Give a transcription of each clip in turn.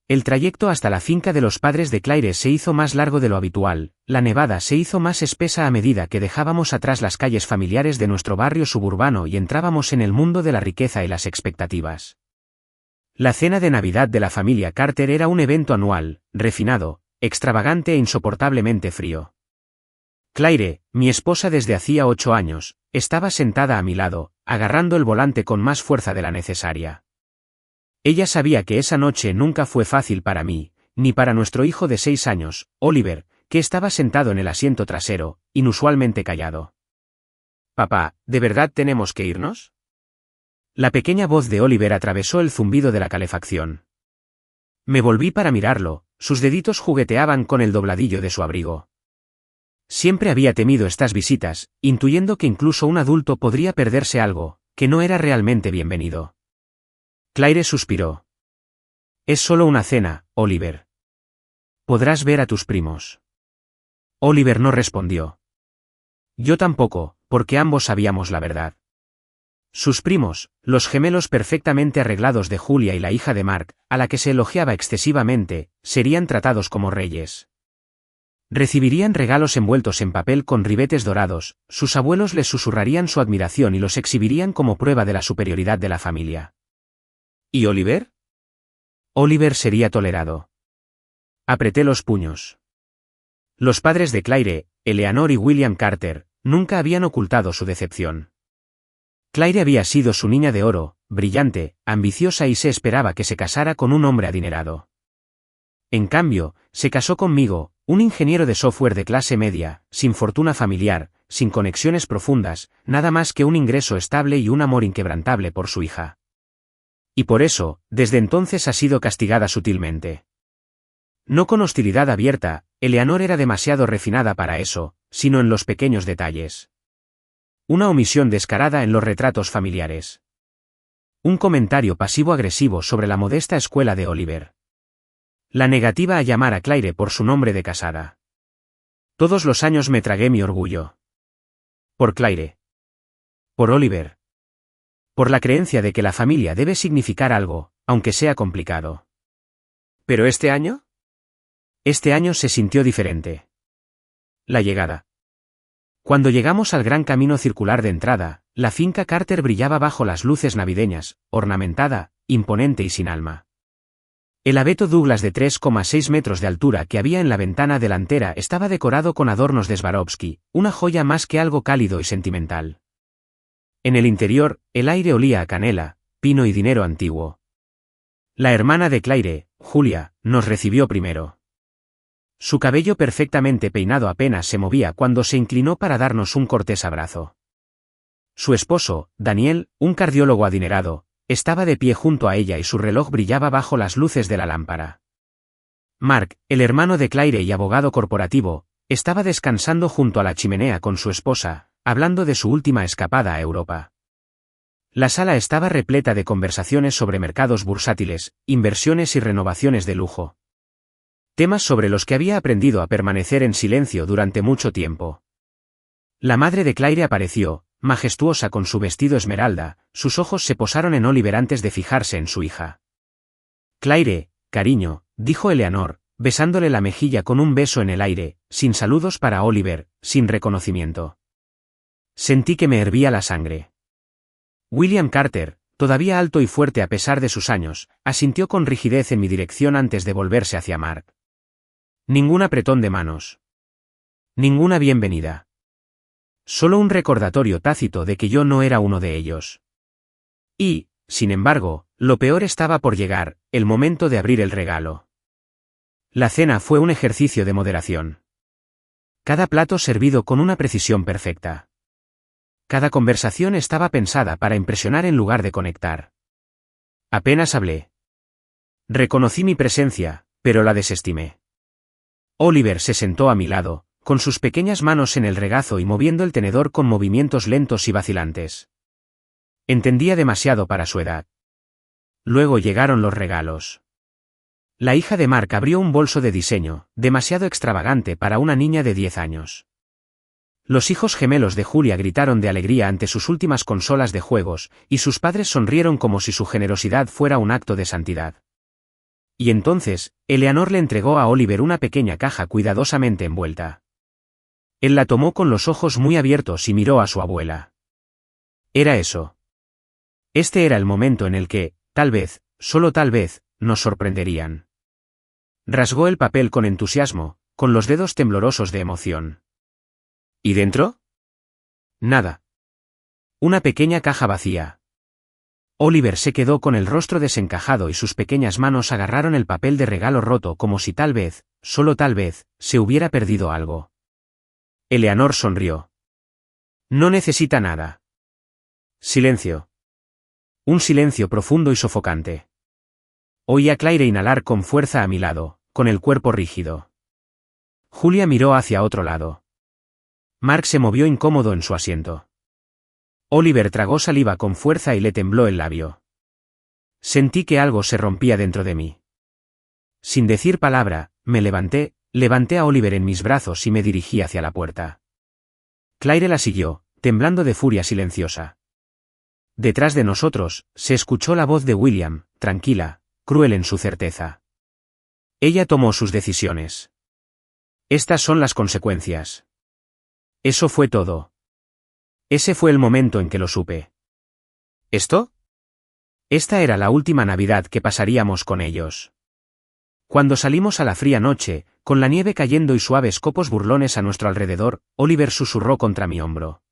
El trayecto hasta la finca de los padres de Claire se hizo más largo de lo habitual, la nevada se hizo más espesa a medida que dejábamos atrás las calles familiares de nuestro barrio suburbano y entrábamos en el mundo de la riqueza y las expectativas. La cena de Navidad de la familia Carter era un evento anual, refinado, extravagante e insoportablemente frío. Claire, mi esposa desde hacía 8 años, estaba sentada a mi lado, agarrando el volante con más fuerza de la necesaria. Ella sabía que esa noche nunca fue fácil para mí, ni para nuestro hijo de 6 años, Oliver, que estaba sentado en el asiento trasero, inusualmente callado. «Papá, ¿de verdad tenemos que irnos?». La pequeña voz de Oliver atravesó el zumbido de la calefacción. Me volví para mirarlo, sus deditos jugueteaban con el dobladillo de su abrigo. Siempre había temido estas visitas, intuyendo que incluso un adulto podría perderse algo, que no era realmente bienvenido. Claire suspiró. «Es solo una cena, Oliver. Podrás ver a tus primos». Oliver no respondió. Yo tampoco, porque ambos sabíamos la verdad. Sus primos, los gemelos perfectamente arreglados de Julia y la hija de Mark, a la que se elogiaba excesivamente, serían tratados como reyes. Recibirían regalos envueltos en papel con ribetes dorados, sus abuelos les susurrarían su admiración y los exhibirían como prueba de la superioridad de la familia. ¿Y Oliver? Oliver sería tolerado. Apreté los puños. Los padres de Claire, Eleanor y William Carter, nunca habían ocultado su decepción. Claire había sido su niña de oro, brillante, ambiciosa y se esperaba que se casara con un hombre adinerado. En cambio, se casó conmigo, un ingeniero de software de clase media, sin fortuna familiar, sin conexiones profundas, nada más que un ingreso estable y un amor inquebrantable por su hija. Y por eso, desde entonces ha sido castigada sutilmente. No con hostilidad abierta, Eleanor era demasiado refinada para eso, sino en los pequeños detalles. Una omisión descarada en los retratos familiares. Un comentario pasivo-agresivo sobre la modesta escuela de Oliver. La negativa a llamar a Claire por su nombre de casada. Todos los años me tragué mi orgullo. Por Claire. Por Oliver. Por la creencia de que la familia debe significar algo, aunque sea complicado. ¿Pero este año? Este año se sintió diferente. La llegada. Cuando llegamos al gran camino circular de entrada, la finca Carter brillaba bajo las luces navideñas, ornamentada, imponente y sin alma. El abeto Douglas de 3,6 metros de altura que había en la ventana delantera estaba decorado con adornos de Swarovski, una joya más que algo cálido y sentimental. En el interior, el aire olía a canela, pino y dinero antiguo. La hermana de Claire, Julia, nos recibió primero. Su cabello perfectamente peinado apenas se movía cuando se inclinó para darnos un cortés abrazo. Su esposo, Daniel, un cardiólogo adinerado, estaba de pie junto a ella y su reloj brillaba bajo las luces de la lámpara. Mark, el hermano de Claire y abogado corporativo, estaba descansando junto a la chimenea con su esposa, hablando de su última escapada a Europa. La sala estaba repleta de conversaciones sobre mercados bursátiles, inversiones y renovaciones de lujo. Temas sobre los que había aprendido a permanecer en silencio durante mucho tiempo. La madre de Claire apareció, majestuosa con su vestido esmeralda, sus ojos se posaron en Oliver antes de fijarse en su hija. Claire, cariño, dijo Eleanor, besándole la mejilla con un beso en el aire, sin saludos para Oliver, sin reconocimiento. Sentí que me hervía la sangre. William Carter, todavía alto y fuerte a pesar de sus años, asintió con rigidez en mi dirección antes de volverse hacia Mark. Ningún apretón de manos. Ninguna bienvenida. Solo un recordatorio tácito de que yo no era uno de ellos. Y, sin embargo, lo peor estaba por llegar, el momento de abrir el regalo. La cena fue un ejercicio de moderación. Cada plato servido con una precisión perfecta. Cada conversación estaba pensada para impresionar en lugar de conectar. Apenas hablé. Reconocí mi presencia, pero la desestimé. Oliver se sentó a mi lado, con sus pequeñas manos en el regazo y moviendo el tenedor con movimientos lentos y vacilantes. Entendía demasiado para su edad. Luego llegaron los regalos. La hija de Mark abrió un bolso de diseño, demasiado extravagante para una niña de 10 años. Los hijos gemelos de Julia gritaron de alegría ante sus últimas consolas de juegos, y sus padres sonrieron como si su generosidad fuera un acto de santidad. Y entonces, Eleanor le entregó a Oliver una pequeña caja cuidadosamente envuelta. Él la tomó con los ojos muy abiertos y miró a su abuela. Era eso. Este era el momento en el que, tal vez, solo tal vez, nos sorprenderían. Rasgó el papel con entusiasmo, con los dedos temblorosos de emoción. ¿Y dentro? Nada. Una pequeña caja vacía. Oliver se quedó con el rostro desencajado y sus pequeñas manos agarraron el papel de regalo roto como si tal vez, solo tal vez, se hubiera perdido algo. Eleanor sonrió. No necesita nada. Silencio. Un silencio profundo y sofocante. Oí a Claire inhalar con fuerza a mi lado, con el cuerpo rígido. Julia miró hacia otro lado. Mark se movió incómodo en su asiento. Oliver tragó saliva con fuerza y le tembló el labio. Sentí que algo se rompía dentro de mí. Sin decir palabra, me levanté a Oliver en mis brazos y me dirigí hacia la puerta. Claire la siguió, temblando de furia silenciosa. Detrás de nosotros, se escuchó la voz de William, tranquila, cruel en su certeza. Ella tomó sus decisiones. Estas son las consecuencias. Eso fue todo. Ese fue el momento en que lo supe. ¿Esto? Esta era la última Navidad que pasaríamos con ellos. Cuando salimos a la fría noche, con la nieve cayendo y suaves copos burlones a nuestro alrededor, Oliver susurró contra mi hombro.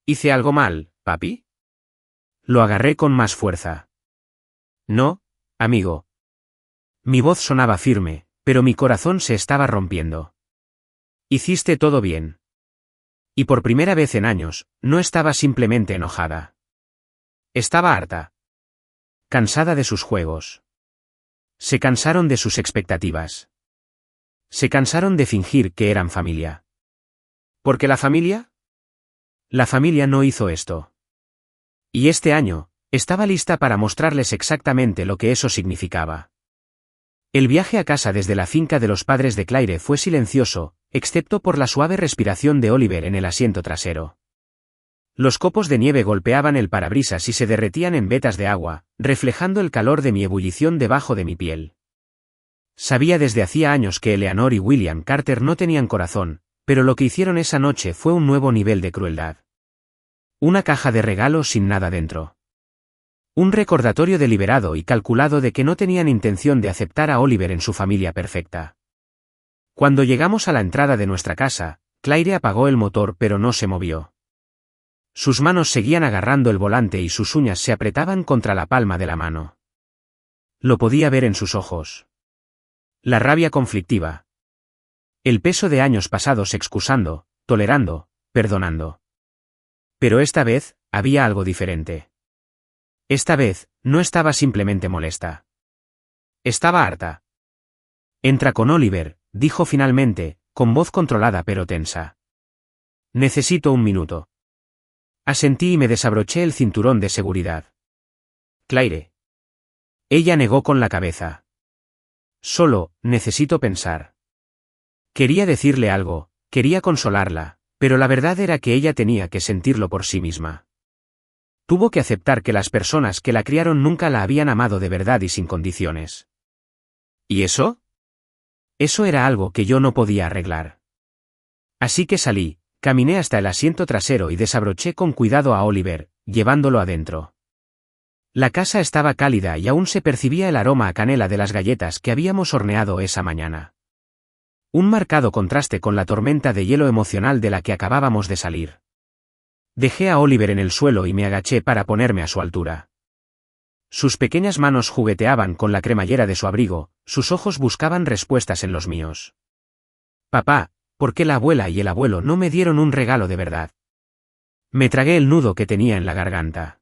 ¿Hice algo mal, papi? Lo agarré con más fuerza. No, amigo. Mi voz sonaba firme, pero mi corazón se estaba rompiendo. Hiciste todo bien. Y por primera vez en años, no estaba simplemente enojada. Estaba harta. Cansada de sus juegos. Se cansaron de sus expectativas. Se cansaron de fingir que eran familia. ¿Por qué la familia? La familia no hizo esto. Y este año, estaba lista para mostrarles exactamente lo que eso significaba. El viaje a casa desde la finca de los padres de Claire fue silencioso, excepto por la suave respiración de Oliver en el asiento trasero. Los copos de nieve golpeaban el parabrisas y se derretían en vetas de agua, reflejando el calor de mi ebullición debajo de mi piel. Sabía desde hacía años que Eleanor y William Carter no tenían corazón, pero lo que hicieron esa noche fue un nuevo nivel de crueldad. Una caja de regalos sin nada dentro. Un recordatorio deliberado y calculado de que no tenían intención de aceptar a Oliver en su familia perfecta. Cuando llegamos a la entrada de nuestra casa, Claire apagó el motor pero no se movió. Sus manos seguían agarrando el volante y sus uñas se apretaban contra la palma de la mano. Lo podía ver en sus ojos. La rabia conflictiva. El peso de años pasados excusando, tolerando, perdonando. Pero esta vez, había algo diferente. Esta vez, no estaba simplemente molesta. Estaba harta. Entra con Oliver, dijo finalmente, con voz controlada pero tensa. Necesito un minuto. Asentí y me desabroché el cinturón de seguridad. Claire. Ella negó con la cabeza. Solo, necesito pensar. Quería decirle algo, quería consolarla, pero la verdad era que ella tenía que sentirlo por sí misma. Tuvo que aceptar que las personas que la criaron nunca la habían amado de verdad y sin condiciones. ¿Y eso? Eso era algo que yo no podía arreglar. Así que salí, caminé hasta el asiento trasero y desabroché con cuidado a Oliver, llevándolo adentro. La casa estaba cálida y aún se percibía el aroma a canela de las galletas que habíamos horneado esa mañana. Un marcado contraste con la tormenta de hielo emocional de la que acabábamos de salir. Dejé a Oliver en el suelo y me agaché para ponerme a su altura. Sus pequeñas manos jugueteaban con la cremallera de su abrigo, sus ojos buscaban respuestas en los míos. Papá, ¿por qué la abuela y el abuelo no me dieron un regalo de verdad? Me tragué el nudo que tenía en la garganta.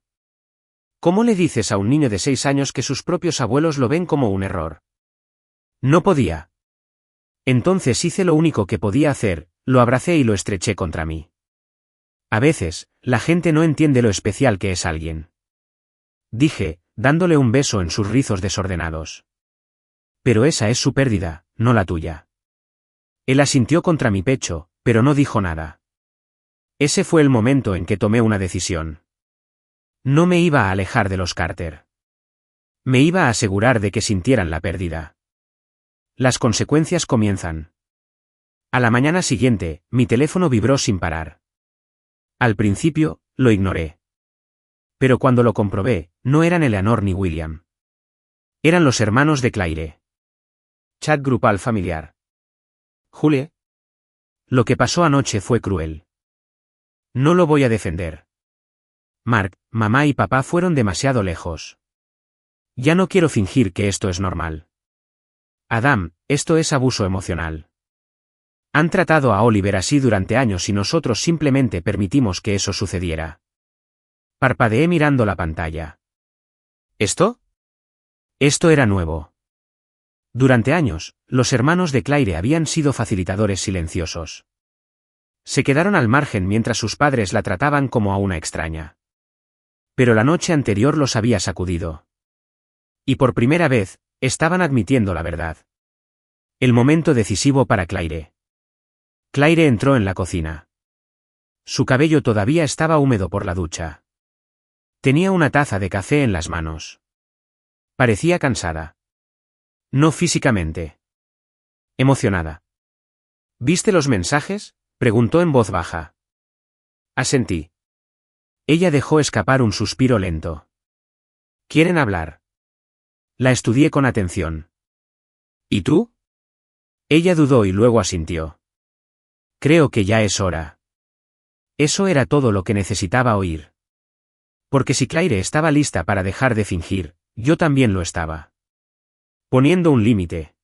¿Cómo le dices a un niño de 6 años que sus propios abuelos lo ven como un error? No podía. Entonces hice lo único que podía hacer, lo abracé y lo estreché contra mí. A veces, la gente no entiende lo especial que es alguien. Dije, dándole un beso en sus rizos desordenados. Pero esa es su pérdida, no la tuya. Él asintió contra mi pecho, pero no dijo nada. Ese fue el momento en que tomé una decisión. No me iba a alejar de los Carter. Me iba a asegurar de que sintieran la pérdida. Las consecuencias comienzan. A la mañana siguiente, mi teléfono vibró sin parar. Al principio, lo ignoré. Pero cuando lo comprobé, no eran Eleanor ni William. Eran los hermanos de Claire. Chat grupal familiar. Julie. Lo que pasó anoche fue cruel. No lo voy a defender. Mark, mamá y papá fueron demasiado lejos. Ya no quiero fingir que esto es normal. Adam, esto es abuso emocional. Han tratado a Oliver así durante años y nosotros simplemente permitimos que eso sucediera. Parpadeé mirando la pantalla. ¿Esto? Esto era nuevo. Durante años, los hermanos de Claire habían sido facilitadores silenciosos. Se quedaron al margen mientras sus padres la trataban como a una extraña. Pero la noche anterior los había sacudido. Y por primera vez, estaban admitiendo la verdad. El momento decisivo para Claire. Claire entró en la cocina. Su cabello todavía estaba húmedo por la ducha. Tenía una taza de café en las manos. Parecía cansada. No físicamente. Emocionada. ¿Viste los mensajes?, preguntó en voz baja. Asentí. Ella dejó escapar un suspiro lento. ¿Quieren hablar? La estudié con atención. ¿Y tú? Ella dudó y luego asintió. Creo que ya es hora. Eso era todo lo que necesitaba oír. Porque si Claire estaba lista para dejar de fingir, yo también lo estaba. Poniendo un límite.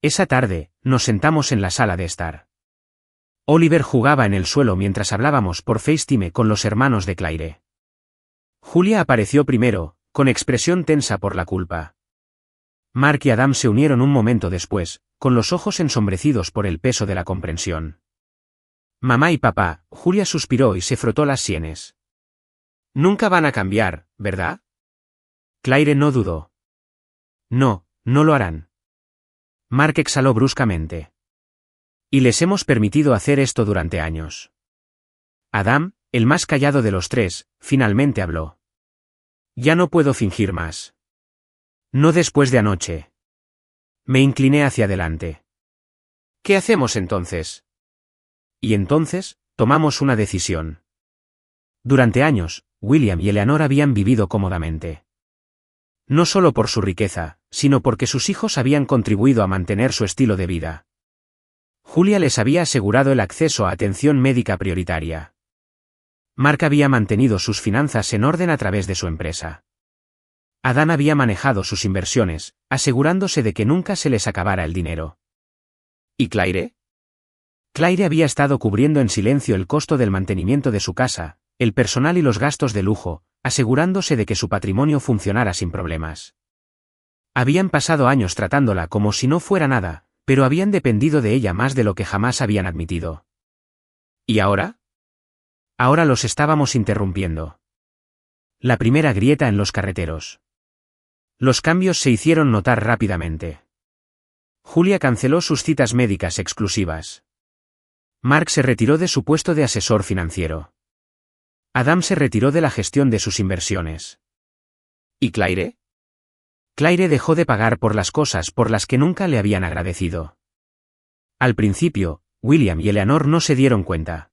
Esa tarde, nos sentamos en la sala de estar. Oliver jugaba en el suelo mientras hablábamos por FaceTime con los hermanos de Claire. Julia apareció primero, con expresión tensa por la culpa. Mark y Adam se unieron un momento después, con los ojos ensombrecidos por el peso de la comprensión. Mamá y papá, Julia suspiró y se frotó las sienes. Nunca van a cambiar, ¿verdad? Claire no dudó. No, no lo harán. Mark exhaló bruscamente. Y les hemos permitido hacer esto durante años. Adam, el más callado de los tres, finalmente habló. Ya no puedo fingir más. No después de anoche. Me incliné hacia adelante. ¿Qué hacemos entonces? Y entonces, tomamos una decisión. Durante años, William y Eleanor habían vivido cómodamente. No solo por su riqueza, sino porque sus hijos habían contribuido a mantener su estilo de vida. Julia les había asegurado el acceso a atención médica prioritaria. Mark había mantenido sus finanzas en orden a través de su empresa. Adam había manejado sus inversiones, asegurándose de que nunca se les acabara el dinero. ¿Y Claire? Claire había estado cubriendo en silencio el costo del mantenimiento de su casa, el personal y los gastos de lujo, asegurándose de que su patrimonio funcionara sin problemas. Habían pasado años tratándola como si no fuera nada, pero habían dependido de ella más de lo que jamás habían admitido. ¿Y ahora? Ahora los estábamos interrumpiendo. La primera grieta en los carreteros. Los cambios se hicieron notar rápidamente. Julia canceló sus citas médicas exclusivas. Mark se retiró de su puesto de asesor financiero. Adam se retiró de la gestión de sus inversiones. ¿Y Claire? Claire dejó de pagar por las cosas por las que nunca le habían agradecido. Al principio, William y Eleanor no se dieron cuenta.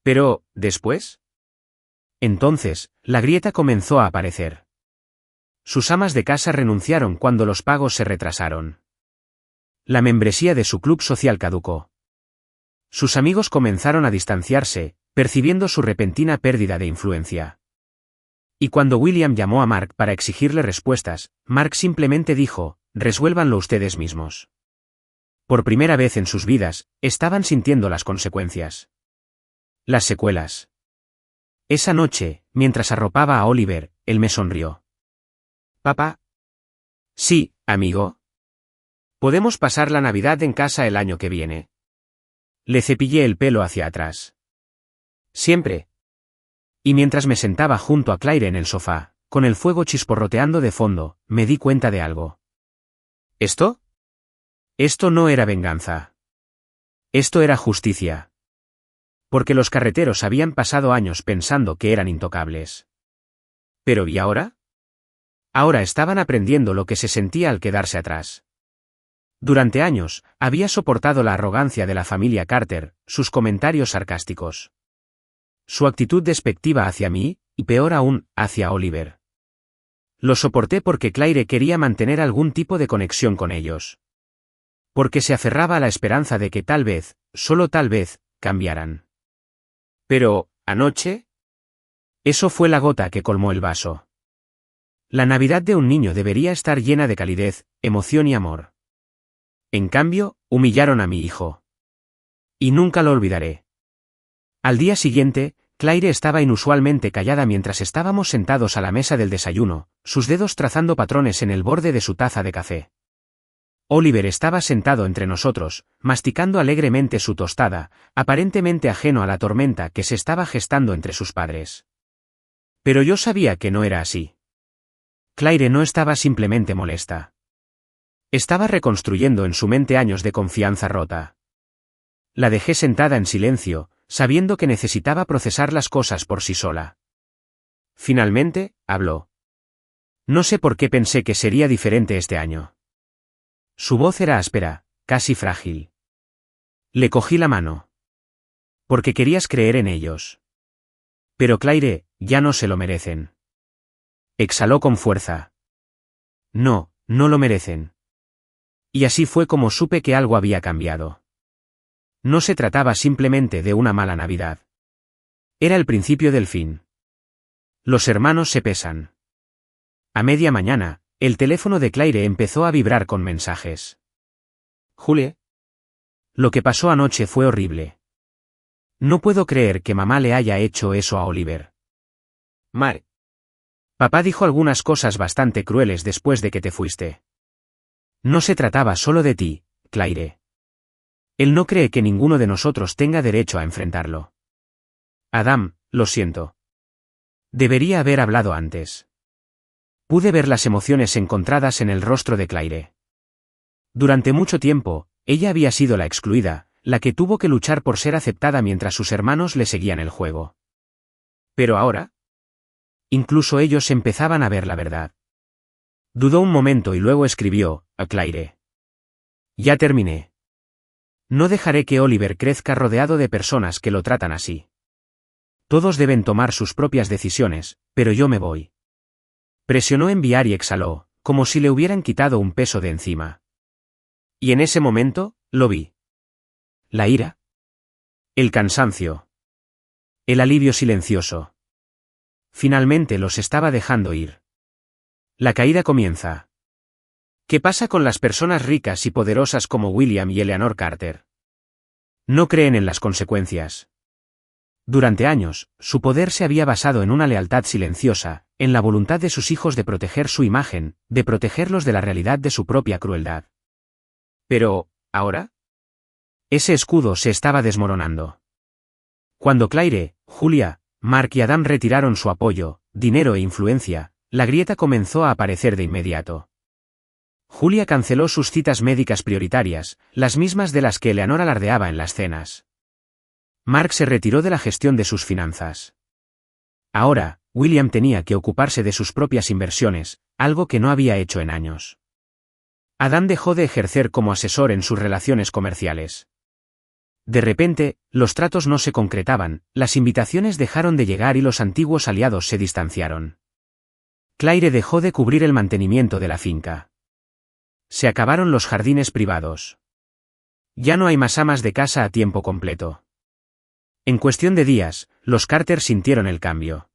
Pero, ¿después? Entonces, la grieta comenzó a aparecer. Sus amas de casa renunciaron cuando los pagos se retrasaron. La membresía de su club social caducó. Sus amigos comenzaron a distanciarse, percibiendo su repentina pérdida de influencia. Y cuando William llamó a Mark para exigirle respuestas, Mark simplemente dijo, resuélvanlo ustedes mismos. Por primera vez en sus vidas, estaban sintiendo las consecuencias. Las secuelas. Esa noche, mientras arropaba a Oliver, él me sonrió. ¿Papá? Sí, amigo. ¿Podemos pasar la Navidad en casa el año que viene? Le cepillé el pelo hacia atrás. Siempre. Y mientras me sentaba junto a Claire en el sofá, con el fuego chisporroteando de fondo, me di cuenta de algo. ¿Esto? Esto no era venganza. Esto era justicia. Porque los carreteros habían pasado años pensando que eran intocables. ¿Pero y ahora? Ahora estaban aprendiendo lo que se sentía al quedarse atrás. Durante años, había soportado la arrogancia de la familia Carter, sus comentarios sarcásticos, su actitud despectiva hacia mí, y peor aún, hacia Oliver. Lo soporté porque Claire quería mantener algún tipo de conexión con ellos. Porque se aferraba a la esperanza de que tal vez, solo tal vez, cambiaran. Pero, anoche, eso fue la gota que colmó el vaso. La Navidad de un niño debería estar llena de calidez, emoción y amor. En cambio, humillaron a mi hijo. Y nunca lo olvidaré. Al día siguiente, Claire estaba inusualmente callada mientras estábamos sentados a la mesa del desayuno, sus dedos trazando patrones en el borde de su taza de café. Oliver estaba sentado entre nosotros, masticando alegremente su tostada, aparentemente ajeno a la tormenta que se estaba gestando entre sus padres. Pero yo sabía que no era así. Claire no estaba simplemente molesta. Estaba reconstruyendo en su mente años de confianza rota. La dejé sentada en silencio, sabiendo que necesitaba procesar las cosas por sí sola. Finalmente, habló. No sé por qué pensé que sería diferente este año. Su voz era áspera, casi frágil. Le cogí la mano. Porque querías creer en ellos. Pero Claire, ya no se lo merecen. Exhaló con fuerza. No, no lo merecen. Y así fue como supe que algo había cambiado. No se trataba simplemente de una mala Navidad. Era el principio del fin. Los hermanos se pesan. A media mañana, el teléfono de Claire empezó a vibrar con mensajes. Julie. Lo que pasó anoche fue horrible. No puedo creer que mamá le haya hecho eso a Oliver. Mark. Papá dijo algunas cosas bastante crueles después de que te fuiste. No se trataba solo de ti, Claire. Él no cree que ninguno de nosotros tenga derecho a enfrentarlo. Adam, lo siento. Debería haber hablado antes. Pude ver las emociones encontradas en el rostro de Claire. Durante mucho tiempo, ella había sido la excluida, la que tuvo que luchar por ser aceptada mientras sus hermanos le seguían el juego. Pero ahora, incluso ellos empezaban a ver la verdad. Dudó un momento y luego escribió, a Claire. Ya terminé. No dejaré que Oliver crezca rodeado de personas que lo tratan así. Todos deben tomar sus propias decisiones, pero yo me voy. Presionó enviar y exhaló, como si le hubieran quitado un peso de encima. Y en ese momento, lo vi. La ira. El cansancio. El alivio silencioso. Finalmente los estaba dejando ir. La caída comienza. ¿Qué pasa con las personas ricas y poderosas como William y Eleanor Carter? No creen en las consecuencias. Durante años, su poder se había basado en una lealtad silenciosa, en la voluntad de sus hijos de proteger su imagen, de protegerlos de la realidad de su propia crueldad. Pero, ¿ahora? Ese escudo se estaba desmoronando. Cuando Claire, Julia, Mark y Adam retiraron su apoyo, dinero e influencia, la grieta comenzó a aparecer de inmediato. Julia canceló sus citas médicas prioritarias, las mismas de las que Eleanor alardeaba en las cenas. Mark se retiró de la gestión de sus finanzas. Ahora, William tenía que ocuparse de sus propias inversiones, algo que no había hecho en años. Adam dejó de ejercer como asesor en sus relaciones comerciales. De repente, los tratos no se concretaban, las invitaciones dejaron de llegar y los antiguos aliados se distanciaron. Claire dejó de cubrir el mantenimiento de la finca. Se acabaron los jardines privados. Ya no hay más amas de casa a tiempo completo. En cuestión de días, los Carter sintieron el cambio.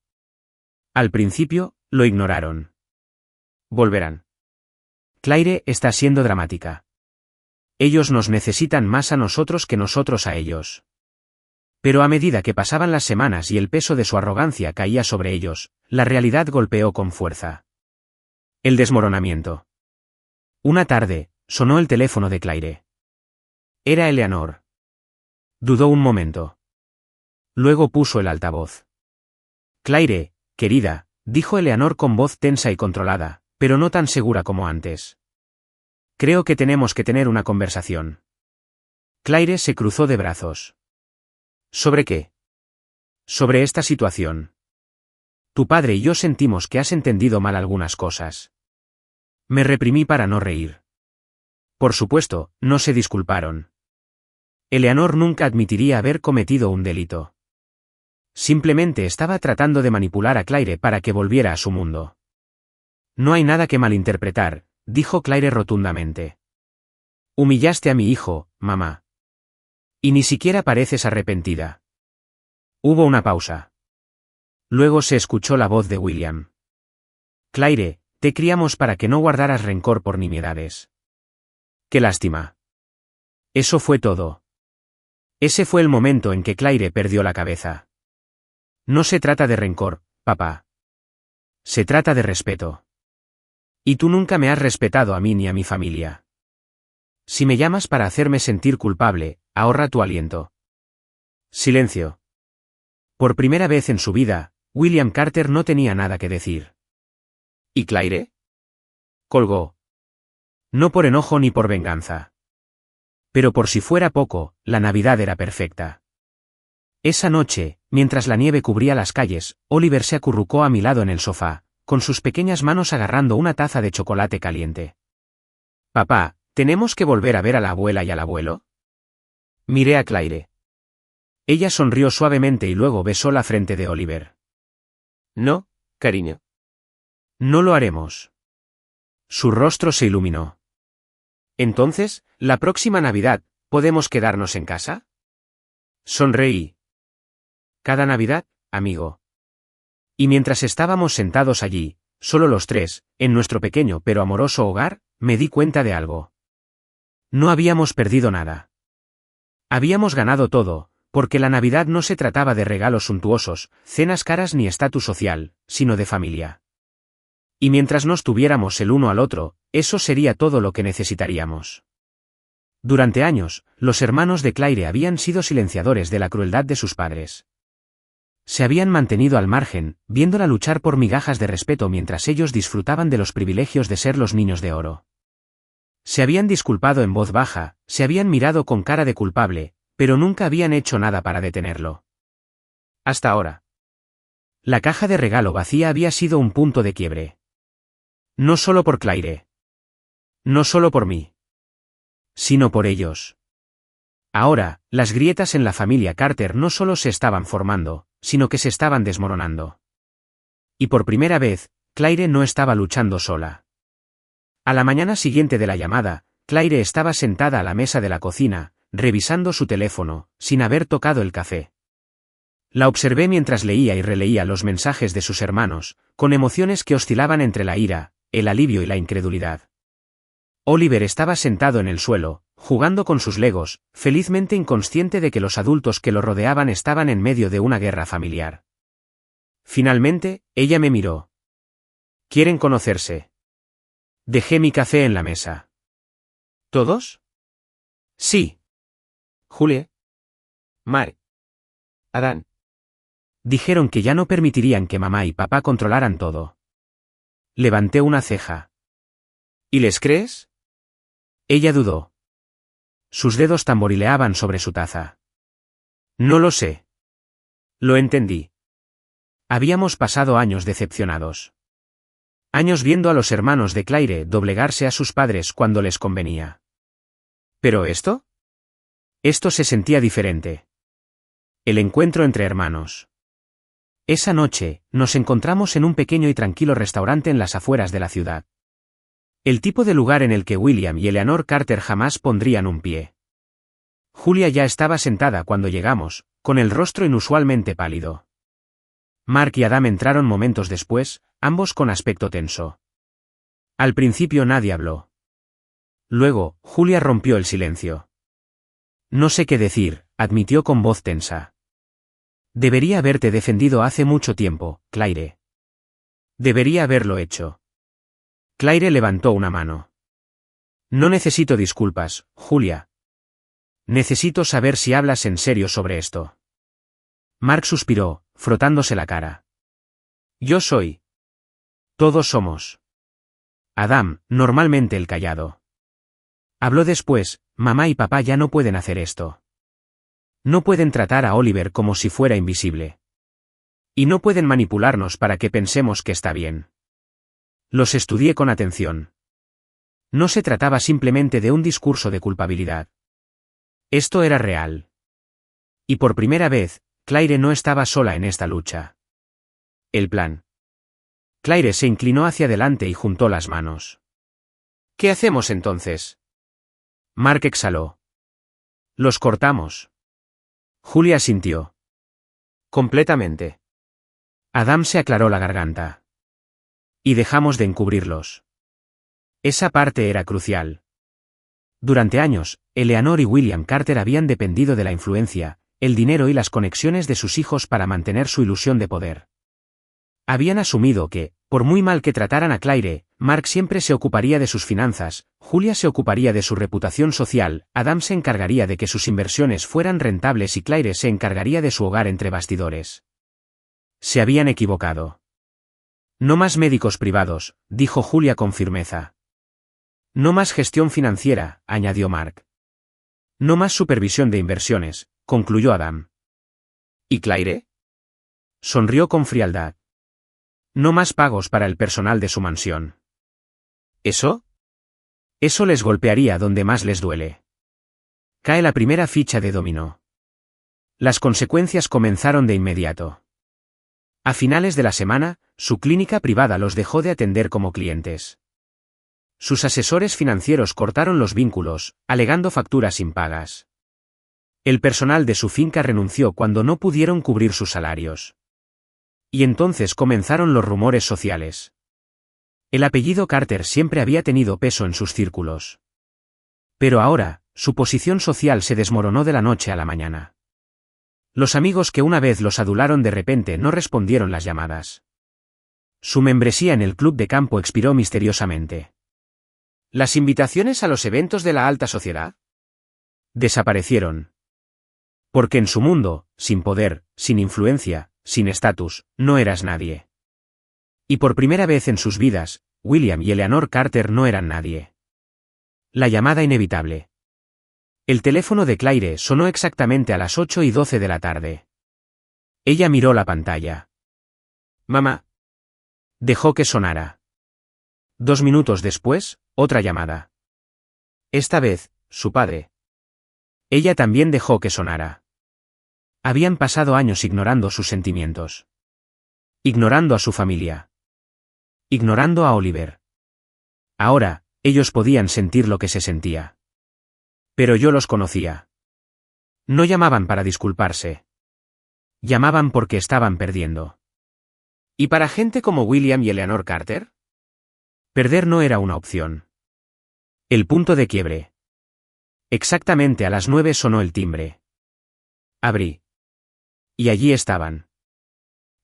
Al principio, lo ignoraron. Volverán. Claire está siendo dramática. Ellos nos necesitan más a nosotros que nosotros a ellos. Pero a medida que pasaban las semanas y el peso de su arrogancia caía sobre ellos, la realidad golpeó con fuerza. El desmoronamiento. Una tarde, sonó el teléfono de Claire. Era Eleanor. Dudó un momento. Luego puso el altavoz. Claire, querida, dijo Eleanor con voz tensa y controlada, pero no tan segura como antes. Creo que tenemos que tener una conversación. Claire se cruzó de brazos. ¿Sobre qué? Sobre esta situación. Tu padre y yo sentimos que has entendido mal algunas cosas. Me reprimí para no reír. Por supuesto, no se disculparon. Eleanor nunca admitiría haber cometido un delito. Simplemente estaba tratando de manipular a Claire para que volviera a su mundo. No hay nada que malinterpretar, dijo Claire rotundamente. Humillaste a mi hijo, mamá. Y ni siquiera pareces arrepentida. Hubo una pausa. Luego se escuchó la voz de William. Claire, te criamos para que no guardaras rencor por nimiedades. Qué lástima. Eso fue todo. Ese fue el momento en que Claire perdió la cabeza. No se trata de rencor, papá. Se trata de respeto. Y tú nunca me has respetado a mí ni a mi familia. Si me llamas para hacerme sentir culpable, ahorra tu aliento. Silencio. Por primera vez en su vida, William Carter no tenía nada que decir. ¿Y Claire? Colgó. No por enojo ni por venganza. Pero por si fuera poco, la Navidad era perfecta. Esa noche, mientras la nieve cubría las calles, Oliver se acurrucó a mi lado en el sofá, con sus pequeñas manos agarrando una taza de chocolate caliente. Papá, ¿tenemos que volver a ver a la abuela y al abuelo? Miré a Claire. Ella sonrió suavemente y luego besó la frente de Oliver. No, cariño. No lo haremos. Su rostro se iluminó. Entonces, la próxima Navidad, ¿podemos quedarnos en casa? Sonreí. Cada Navidad, amigo. Y mientras estábamos sentados allí, solo los tres, en nuestro pequeño pero amoroso hogar, me di cuenta de algo. No habíamos perdido nada. Habíamos ganado todo, porque la Navidad no se trataba de regalos suntuosos, cenas caras ni estatus social, sino de familia. Y mientras nos tuviéramos el uno al otro, eso sería todo lo que necesitaríamos. Durante años, los hermanos de Claire habían sido silenciadores de la crueldad de sus padres. Se habían mantenido al margen, viéndola luchar por migajas de respeto mientras ellos disfrutaban de los privilegios de ser los niños de oro. Se habían disculpado en voz baja, se habían mirado con cara de culpable, pero nunca habían hecho nada para detenerlo. Hasta ahora. La caja de regalo vacía había sido un punto de quiebre. No solo por Claire. No solo por mí. Sino por ellos. Ahora, las grietas en la familia Carter no solo se estaban formando, sino que se estaban desmoronando. Y por primera vez, Claire no estaba luchando sola. A la mañana siguiente de la llamada, Claire estaba sentada a la mesa de la cocina, revisando su teléfono, sin haber tocado el café. La observé mientras leía y releía los mensajes de sus hermanos, con emociones que oscilaban entre la ira, el alivio y la incredulidad. Oliver estaba sentado en el suelo, jugando con sus legos, felizmente inconsciente de que los adultos que lo rodeaban estaban en medio de una guerra familiar. Finalmente, ella me miró. ¿Quieren conocerse? Dejé mi café en la mesa. ¿Todos? Sí. Julie. Mark. Adán. Dijeron que ya no permitirían que mamá y papá controlaran todo. Levanté una ceja. ¿Y les crees? Ella dudó. Sus dedos tamborileaban sobre su taza. No lo sé. Lo entendí. Habíamos pasado años decepcionados. Años viendo a los hermanos de Claire doblegarse a sus padres cuando les convenía. ¿Pero esto? Esto se sentía diferente. El encuentro entre hermanos. Esa noche, nos encontramos en un pequeño y tranquilo restaurante en las afueras de la ciudad. El tipo de lugar en el que William y Eleanor Carter jamás pondrían un pie. Julia ya estaba sentada cuando llegamos, con el rostro inusualmente pálido. Mark y Adam entraron momentos después, ambos con aspecto tenso. Al principio nadie habló. Luego, Julia rompió el silencio. No sé qué decir, admitió con voz tensa. Debería haberte defendido hace mucho tiempo, Claire. Debería haberlo hecho. Claire levantó una mano. No necesito disculpas, Julia. Necesito saber si hablas en serio sobre esto. Mark suspiró, frotándose la cara. Yo soy. Todos somos. Adam, normalmente el callado. Habló después, mamá y papá ya no pueden hacer esto. No pueden tratar a Oliver como si fuera invisible. Y no pueden manipularnos para que pensemos que está bien. Los estudié con atención. No se trataba simplemente de un discurso de culpabilidad. Esto era real. Y por primera vez, Claire no estaba sola en esta lucha. El plan. Claire se inclinó hacia adelante y juntó las manos. ¿Qué hacemos entonces? Mark exhaló. Los cortamos. Julia asintió. Completamente. Adam se aclaró la garganta. Y dejamos de encubrirlos. Esa parte era crucial. Durante años, Eleanor y William Carter habían dependido de la influencia, el dinero y las conexiones de sus hijos para mantener su ilusión de poder. Habían asumido que, por muy mal que trataran a Claire, Mark siempre se ocuparía de sus finanzas, Julia se ocuparía de su reputación social, Adam se encargaría de que sus inversiones fueran rentables y Claire se encargaría de su hogar entre bastidores. Se habían equivocado. No más médicos privados, dijo Julia con firmeza. No más gestión financiera, añadió Mark. No más supervisión de inversiones, concluyó Adam. ¿Y Claire? Sonrió con frialdad. No más pagos para el personal de su mansión. ¿Eso? Eso les golpearía donde más les duele. Cae la primera ficha de dominó. Las consecuencias comenzaron de inmediato. A finales de la semana, su clínica privada los dejó de atender como clientes. Sus asesores financieros cortaron los vínculos, alegando facturas impagas. El personal de su finca renunció cuando no pudieron cubrir sus salarios. Y entonces comenzaron los rumores sociales. El apellido Carter siempre había tenido peso en sus círculos. Pero ahora, su posición social se desmoronó de la noche a la mañana. Los amigos que una vez los adularon de repente no respondieron las llamadas. Su membresía en el club de campo expiró misteriosamente. ¿Las invitaciones a los eventos de la alta sociedad? Desaparecieron. Porque en su mundo, sin poder, sin influencia, sin estatus, no eras nadie. Y por primera vez en sus vidas, William y Eleanor Carter no eran nadie. La llamada inevitable. El teléfono de Claire sonó exactamente a las 8:12 de la tarde. Ella miró la pantalla. Mamá. Dejó que sonara. 2 minutos después, otra llamada. Esta vez, su padre. Ella también dejó que sonara. Habían pasado años ignorando sus sentimientos. Ignorando a su familia. Ignorando a Oliver. Ahora, ellos podían sentir lo que se sentía. Pero yo los conocía. No llamaban para disculparse. Llamaban porque estaban perdiendo. ¿Y para gente como William y Eleanor Carter? Perder no era una opción. El punto de quiebre. Exactamente a las 9 sonó el timbre. Abrí. Y allí estaban.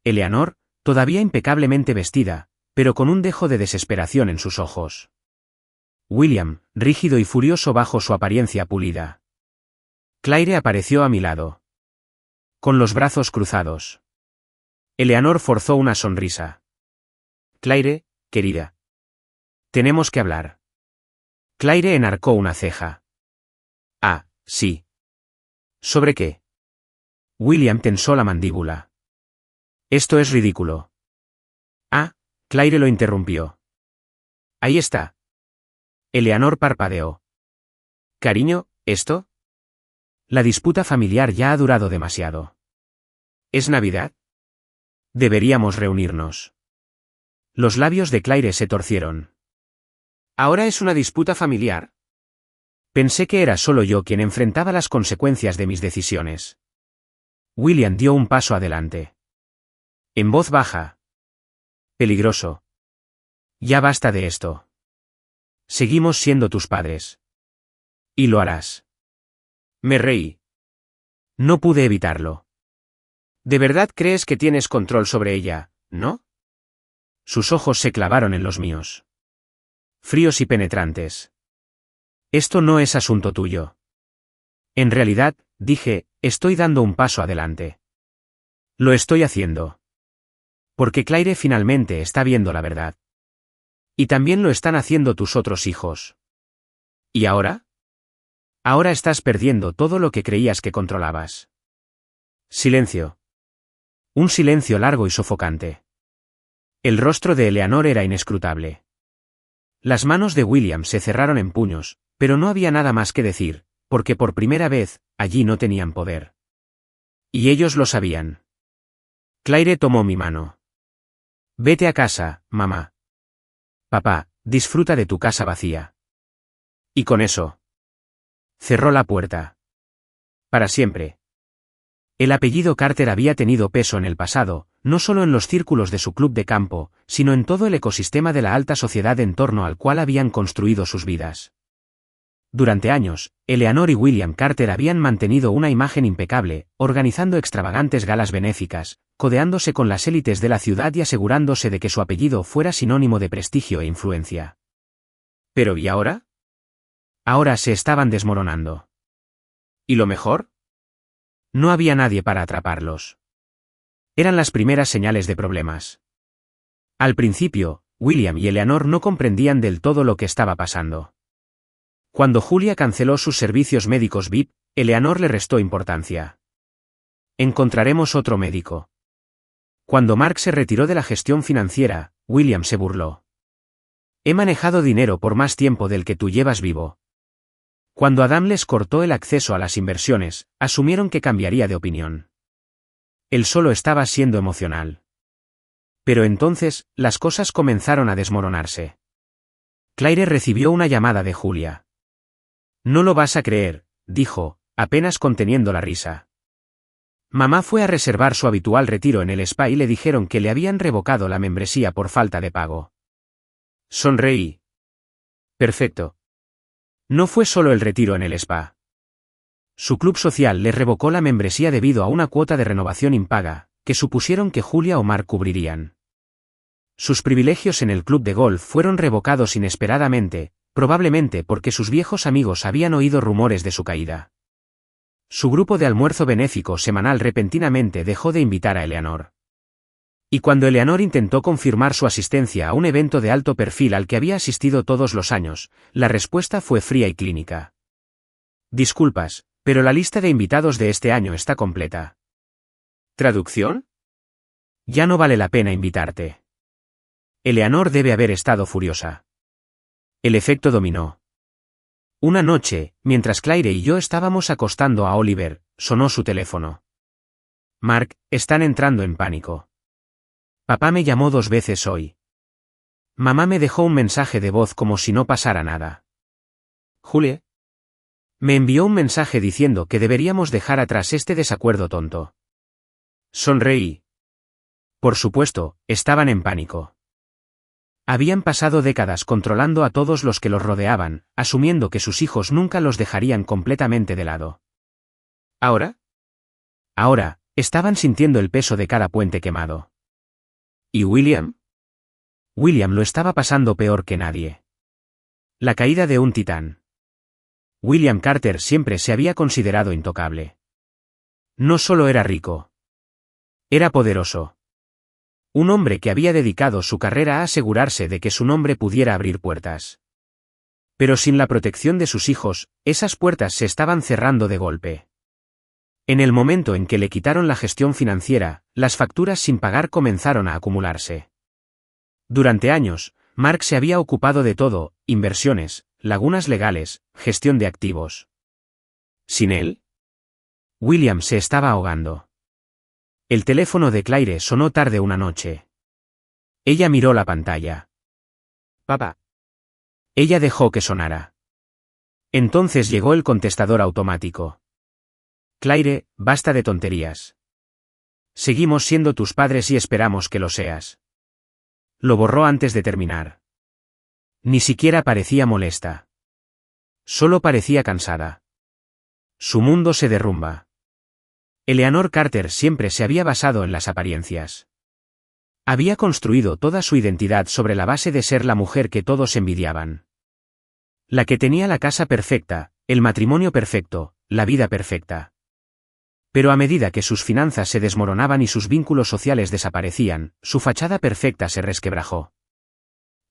Eleanor, todavía impecablemente vestida, pero con un dejo de desesperación en sus ojos. William, rígido y furioso bajo su apariencia pulida. Claire apareció a mi lado. Con los brazos cruzados. Eleanor forzó una sonrisa. Claire, querida. Tenemos que hablar. Claire enarcó una ceja. Ah, sí. ¿Sobre qué? William tensó la mandíbula. Esto es ridículo. Ah, Claire lo interrumpió. Ahí está. Eleanor parpadeó. Cariño, ¿esto? La disputa familiar ya ha durado demasiado. ¿Es Navidad? Deberíamos reunirnos. Los labios de Claire se torcieron. ¿Ahora es una disputa familiar? Pensé que era solo yo quien enfrentaba las consecuencias de mis decisiones. William dio un paso adelante. En voz baja. Peligroso. Ya basta de esto. Seguimos siendo tus padres. Y lo harás. Me reí. No pude evitarlo. ¿De verdad crees que tienes control sobre ella, no? Sus ojos se clavaron en los míos. Fríos y penetrantes. Esto no es asunto tuyo. En realidad, dije, estoy dando un paso adelante. Lo estoy haciendo. Porque Claire finalmente está viendo la verdad. Y también lo están haciendo tus otros hijos. ¿Y ahora? Ahora estás perdiendo todo lo que creías que controlabas. Silencio. Un silencio largo y sofocante. El rostro de Eleanor era inescrutable. Las manos de William se cerraron en puños, pero no había nada más que decir, porque por primera vez, allí no tenían poder. Y ellos lo sabían. Claire tomó mi mano. Vete a casa, mamá. Papá, disfruta de tu casa vacía. Y con eso. Cerró la puerta. Para siempre. El apellido Carter había tenido peso en el pasado, no solo en los círculos de su club de campo, sino en todo el ecosistema de la alta sociedad en torno al cual habían construido sus vidas. Durante años, Eleanor y William Carter habían mantenido una imagen impecable, organizando extravagantes galas benéficas, codeándose con las élites de la ciudad y asegurándose de que su apellido fuera sinónimo de prestigio e influencia. ¿Pero y ahora? Ahora se estaban desmoronando. ¿Y lo mejor? No había nadie para atraparlos. Eran las primeras señales de problemas. Al principio, William y Eleanor no comprendían del todo lo que estaba pasando. Cuando Julia canceló sus servicios médicos VIP, Eleanor le restó importancia. Encontraremos otro médico. Cuando Mark se retiró de la gestión financiera, William se burló. He manejado dinero por más tiempo del que tú llevas vivo. Cuando Adam les cortó el acceso a las inversiones, asumieron que cambiaría de opinión. Él solo estaba siendo emocional. Pero entonces, las cosas comenzaron a desmoronarse. Claire recibió una llamada de Julia. No lo vas a creer, dijo, apenas conteniendo la risa. Mamá fue a reservar su habitual retiro en el spa y le dijeron que le habían revocado la membresía por falta de pago. Sonreí. Perfecto. No fue solo el retiro en el spa. Su club social le revocó la membresía debido a una cuota de renovación impaga, que supusieron que Julia o Mark cubrirían. Sus privilegios en el club de golf fueron revocados inesperadamente, probablemente porque sus viejos amigos habían oído rumores de su caída. Su grupo de almuerzo benéfico semanal repentinamente dejó de invitar a Eleanor. Y cuando Eleanor intentó confirmar su asistencia a un evento de alto perfil al que había asistido todos los años, la respuesta fue fría y clínica. Disculpas, pero la lista de invitados de este año está completa. ¿Traducción? Ya no vale la pena invitarte. Eleanor debe haber estado furiosa. El efecto dominó. Una noche, mientras Claire y yo estábamos acostando a Oliver, sonó su teléfono. Mark, están entrando en pánico. Papá me llamó 2 veces hoy. Mamá me dejó un mensaje de voz como si no pasara nada. Julie. Me envió un mensaje diciendo que deberíamos dejar atrás este desacuerdo tonto. Sonreí. Por supuesto, estaban en pánico. Habían pasado décadas controlando a todos los que los rodeaban, asumiendo que sus hijos nunca los dejarían completamente de lado. ¿Ahora? Ahora, estaban sintiendo el peso de cada puente quemado. ¿Y William? William lo estaba pasando peor que nadie. La caída de un titán. William Carter siempre se había considerado intocable. No solo era rico. Era poderoso. Un hombre que había dedicado su carrera a asegurarse de que su nombre pudiera abrir puertas. Pero sin la protección de sus hijos, esas puertas se estaban cerrando de golpe. En el momento en que le quitaron la gestión financiera, las facturas sin pagar comenzaron a acumularse. Durante años, Mark se había ocupado de todo, inversiones, lagunas legales, gestión de activos. ¿Sin él? William se estaba ahogando. El teléfono de Claire sonó tarde una noche. Ella miró la pantalla. Papá. Ella dejó que sonara. Entonces llegó el contestador automático. Claire, basta de tonterías. Seguimos siendo tus padres y esperamos que lo seas. Lo borró antes de terminar. Ni siquiera parecía molesta. Solo parecía cansada. Su mundo se derrumba. Eleanor Carter siempre se había basado en las apariencias. Había construido toda su identidad sobre la base de ser la mujer que todos envidiaban. La que tenía la casa perfecta, el matrimonio perfecto, la vida perfecta. Pero a medida que sus finanzas se desmoronaban y sus vínculos sociales desaparecían, su fachada perfecta se resquebrajó.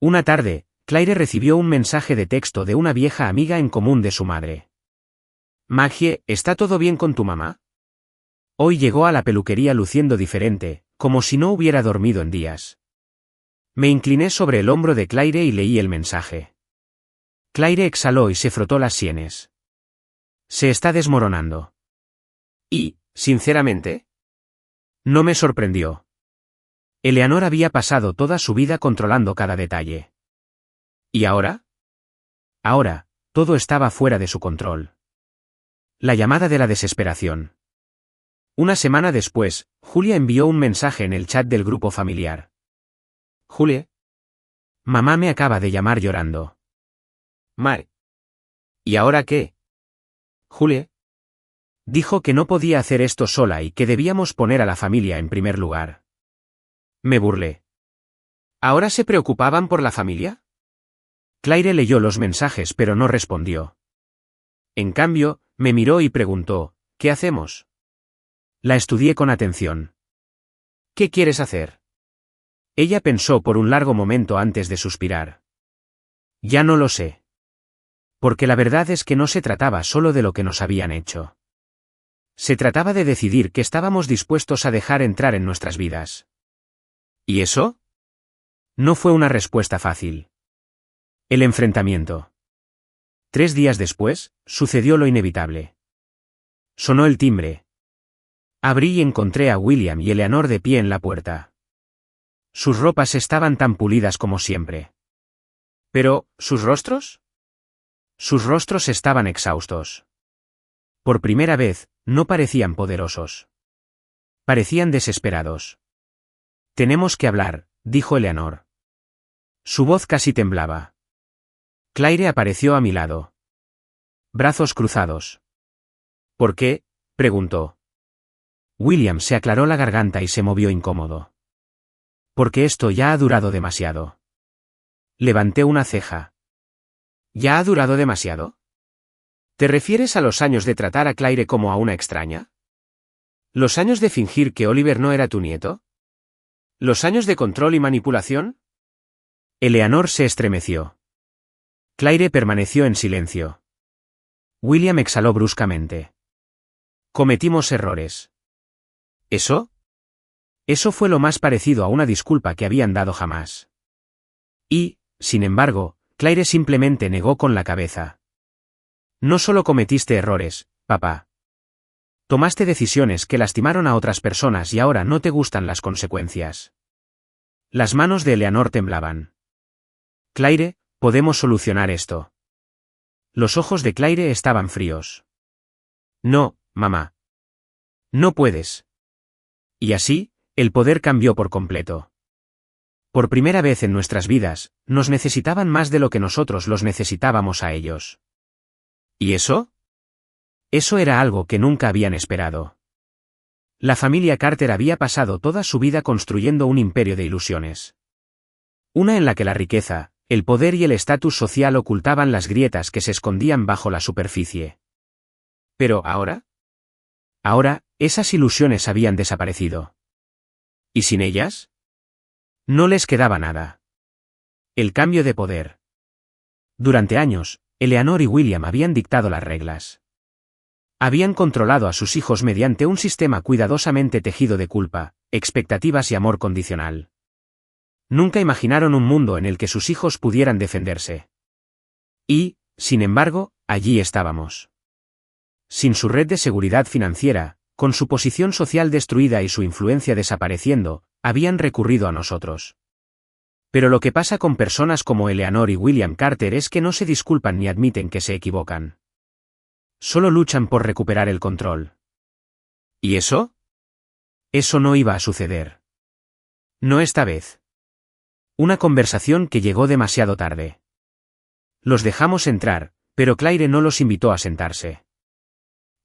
Una tarde, Claire recibió un mensaje de texto de una vieja amiga en común de su madre. Maggie, ¿está todo bien con tu mamá? Hoy llegó a la peluquería luciendo diferente, como si no hubiera dormido en días. Me incliné sobre el hombro de Claire y leí el mensaje. Claire exhaló y se frotó las sienes. Se está desmoronando. Y, sinceramente, no me sorprendió. Eleanor había pasado toda su vida controlando cada detalle. ¿Y ahora? Ahora, todo estaba fuera de su control. La llamada de la desesperación. Una semana después, Julia envió un mensaje en el chat del grupo familiar. Julie. Mamá me acaba de llamar llorando. Mar. ¿Y ahora qué? Julie. Dijo que no podía hacer esto sola y que debíamos poner a la familia en primer lugar. Me burlé. ¿Ahora se preocupaban por la familia? Claire leyó los mensajes pero no respondió. En cambio, me miró y preguntó, ¿qué hacemos? La estudié con atención. ¿Qué quieres hacer? Ella pensó por un largo momento antes de suspirar. Ya no lo sé. Porque la verdad es que no se trataba solo de lo que nos habían hecho. Se trataba de decidir qué estábamos dispuestos a dejar entrar en nuestras vidas. ¿Y eso? No fue una respuesta fácil. El enfrentamiento. 3 días después, sucedió lo inevitable. Sonó el timbre. Abrí y encontré a William y Eleanor de pie en la puerta. Sus ropas estaban tan pulidas como siempre. Pero, ¿sus rostros? Sus rostros estaban exhaustos. Por primera vez, no parecían poderosos. Parecían desesperados. Tenemos que hablar, dijo Eleanor. Su voz casi temblaba. Claire apareció a mi lado. Brazos cruzados. ¿Por qué? Preguntó. William se aclaró la garganta y se movió incómodo. Porque esto ya ha durado demasiado. Levanté una ceja. ¿Ya ha durado demasiado? ¿Te refieres a los años de tratar a Claire como a una extraña? ¿Los años de fingir que Oliver no era tu nieto? ¿Los años de control y manipulación? Eleanor se estremeció. Claire permaneció en silencio. William exhaló bruscamente. Cometimos errores. ¿Eso? Eso fue lo más parecido a una disculpa que habían dado jamás. Y, sin embargo, Claire simplemente negó con la cabeza. No solo cometiste errores, papá. Tomaste decisiones que lastimaron a otras personas y ahora no te gustan las consecuencias. Las manos de Eleanor temblaban. Claire, podemos solucionar esto. Los ojos de Claire estaban fríos. No, mamá. No puedes. Y así, el poder cambió por completo. Por primera vez en nuestras vidas, nos necesitaban más de lo que nosotros los necesitábamos a ellos. ¿Y eso? Eso era algo que nunca habían esperado. La familia Carter había pasado toda su vida construyendo un imperio de ilusiones. Una en la que la riqueza, el poder y el estatus social ocultaban las grietas que se escondían bajo la superficie. Pero ahora. Ahora, esas ilusiones habían desaparecido. ¿Y sin ellas? No les quedaba nada. El cambio de poder. Durante años, Eleanor y William habían dictado las reglas. Habían controlado a sus hijos mediante un sistema cuidadosamente tejido de culpa, expectativas y amor condicional. Nunca imaginaron un mundo en el que sus hijos pudieran defenderse. Y, sin embargo, allí estábamos. Sin su red de seguridad financiera, con su posición social destruida y su influencia desapareciendo, habían recurrido a nosotros. Pero lo que pasa con personas como Eleanor y William Carter es que no se disculpan ni admiten que se equivocan. Solo luchan por recuperar el control. ¿Y eso? Eso no iba a suceder. No esta vez. Una conversación que llegó demasiado tarde. Los dejamos entrar, pero Claire no los invitó a sentarse.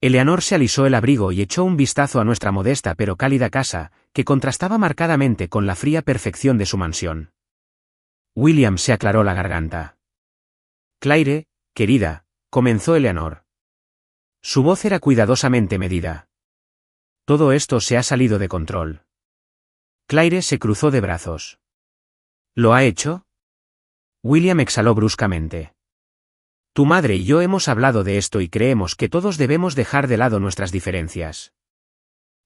Eleanor se alisó el abrigo y echó un vistazo a nuestra modesta pero cálida casa, que contrastaba marcadamente con la fría perfección de su mansión. William se aclaró la garganta. Claire, querida, comenzó Eleanor. Su voz era cuidadosamente medida. Todo esto se ha salido de control. Claire se cruzó de brazos. ¿Lo ha hecho? William exhaló bruscamente. Tu madre y yo hemos hablado de esto y creemos que todos debemos dejar de lado nuestras diferencias.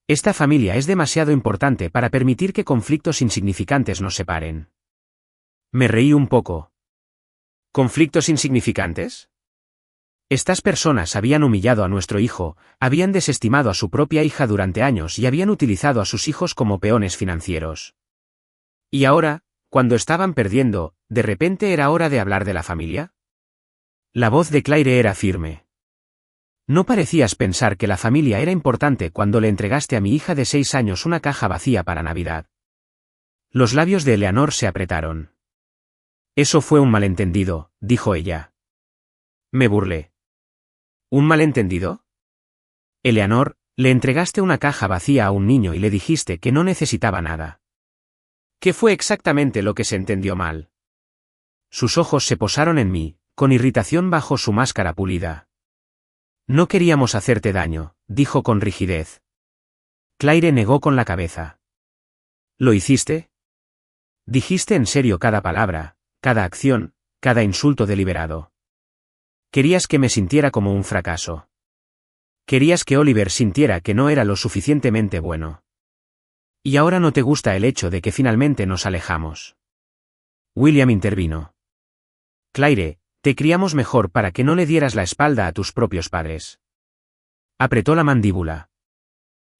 Esta familia es demasiado importante para permitir que conflictos insignificantes nos separen. Me reí un poco. ¿Conflictos insignificantes? Estas personas habían humillado a nuestro hijo, habían desestimado a su propia hija durante años y habían utilizado a sus hijos como peones financieros. Y ahora, cuando estaban perdiendo, ¿de repente era hora de hablar de la familia? La voz de Claire era firme. ¿No parecías pensar que la familia era importante cuando le entregaste a mi hija de 6 años una caja vacía para Navidad? Los labios de Eleanor se apretaron. Eso fue un malentendido, dijo ella. Me burlé. ¿Un malentendido? Eleanor, le entregaste una caja vacía a un niño y le dijiste que no necesitaba nada. ¿Qué fue exactamente lo que se entendió mal? Sus ojos se posaron en mí, con irritación bajo su máscara pulida. No queríamos hacerte daño, dijo con rigidez. Claire negó con la cabeza. ¿Lo hiciste? Dijiste en serio cada palabra, cada acción, cada insulto deliberado. Querías que me sintiera como un fracaso. Querías que Oliver sintiera que no era lo suficientemente bueno. Y ahora no te gusta el hecho de que finalmente nos alejamos. William intervino. Claire, te criamos mejor para que no le dieras la espalda a tus propios padres. Apretó la mandíbula.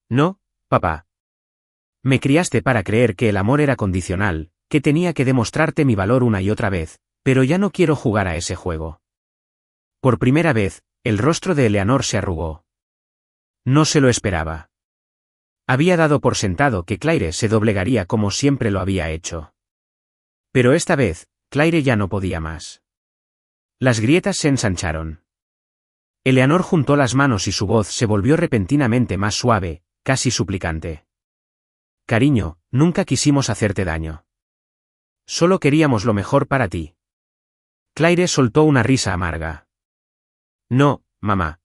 No, papá. Me criaste para creer que el amor era condicional, que tenía que demostrarte mi valor una y otra vez, pero ya no quiero jugar a ese juego. Por primera vez, el rostro de Eleanor se arrugó. No se lo esperaba. Había dado por sentado que Claire se doblegaría como siempre lo había hecho. Pero esta vez, Claire ya no podía más. Las grietas se ensancharon. Eleanor juntó las manos y su voz se volvió repentinamente más suave, casi suplicante. Cariño, nunca quisimos hacerte daño. Solo queríamos lo mejor para ti. Claire soltó una risa amarga. No, mamá.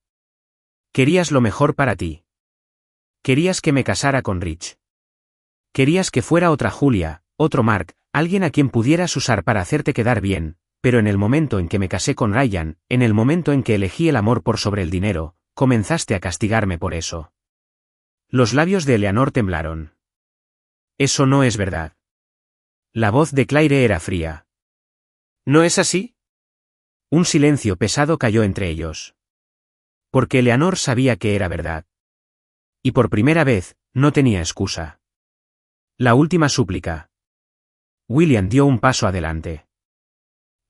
Querías lo mejor para ti. Querías que me casara con Rich. Querías que fuera otra Julia, otro Mark, alguien a quien pudieras usar para hacerte quedar bien, pero en el momento en que me casé con Ryan, en el momento en que elegí el amor por sobre el dinero, comenzaste a castigarme por eso. Los labios de Eleanor temblaron. Eso no es verdad. La voz de Claire era fría. ¿No es así? Un silencio pesado cayó entre ellos. Porque Eleanor sabía que era verdad. Y por primera vez, no tenía excusa. La última súplica. William dio un paso adelante.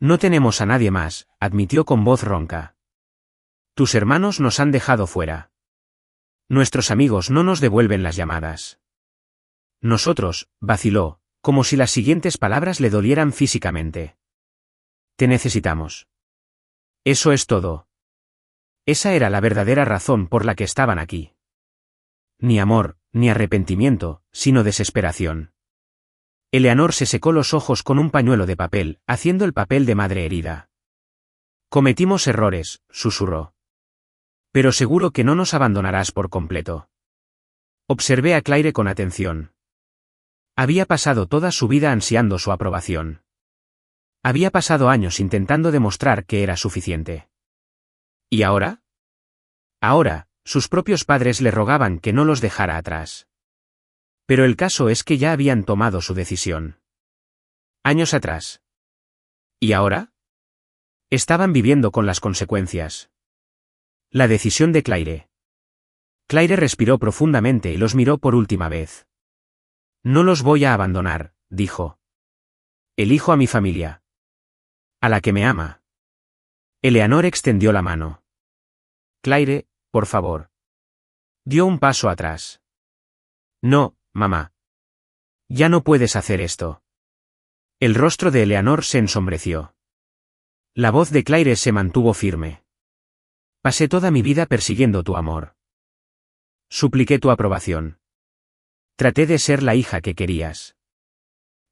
No tenemos a nadie más, admitió con voz ronca. Tus hermanos nos han dejado fuera. Nuestros amigos no nos devuelven las llamadas. Nosotros, vaciló, como si las siguientes palabras le dolieran físicamente. Te necesitamos. Eso es todo. Esa era la verdadera razón por la que estaban aquí. Ni amor, ni arrepentimiento, sino desesperación. Eleanor se secó los ojos con un pañuelo de papel, haciendo el papel de madre herida. Cometimos errores, susurró. Pero seguro que no nos abandonarás por completo. Observé a Claire con atención. Había pasado toda su vida ansiando su aprobación. Había pasado años intentando demostrar que era suficiente. ¿Y ahora? Ahora, sus propios padres le rogaban que no los dejara atrás. Pero el caso es que ya habían tomado su decisión. Años atrás. ¿Y ahora? Estaban viviendo con las consecuencias. La decisión de Claire. Claire respiró profundamente y los miró por última vez. No los voy a abandonar, dijo. Elijo a mi familia. A la que me ama. Eleanor extendió la mano. Claire, por favor. Dio un paso atrás. No, mamá. Ya no puedes hacer esto. El rostro de Eleanor se ensombreció. La voz de Claire se mantuvo firme. Pasé toda mi vida persiguiendo tu amor. Supliqué tu aprobación. Traté de ser la hija que querías.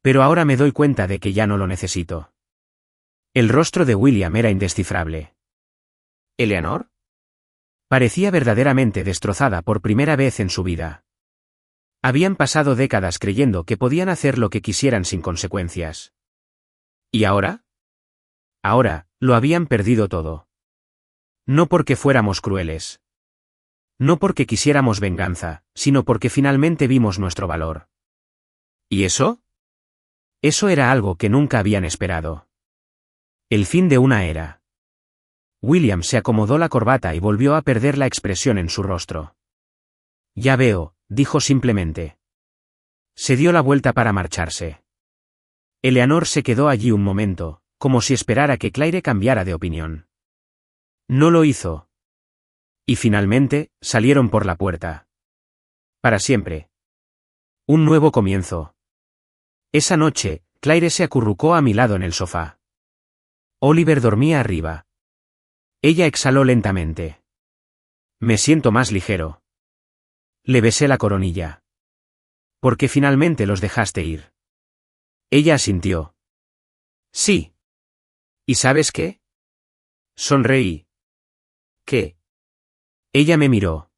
Pero ahora me doy cuenta de que ya no lo necesito. El rostro de William era indescifrable. ¿Eleanor? Parecía verdaderamente destrozada por primera vez en su vida. Habían pasado décadas creyendo que podían hacer lo que quisieran sin consecuencias. ¿Y ahora? Ahora, lo habían perdido todo. No porque fuéramos crueles. No porque quisiéramos venganza, sino porque finalmente vimos nuestro valor. ¿Y eso? Eso era algo que nunca habían esperado. El fin de una era. William se acomodó la corbata y volvió a perder la expresión en su rostro. Ya veo, dijo simplemente. Se dio la vuelta para marcharse. Eleanor se quedó allí un momento, como si esperara que Claire cambiara de opinión. No lo hizo. Y finalmente, salieron por la puerta. Para siempre. Un nuevo comienzo. Esa noche, Claire se acurrucó a mi lado en el sofá. Oliver dormía arriba. Ella exhaló lentamente. Me siento más ligero. Le besé la coronilla. Porque finalmente los dejaste ir. Ella asintió. Sí. ¿Y sabes qué? Sonreí. ¿Qué? Ella me miró.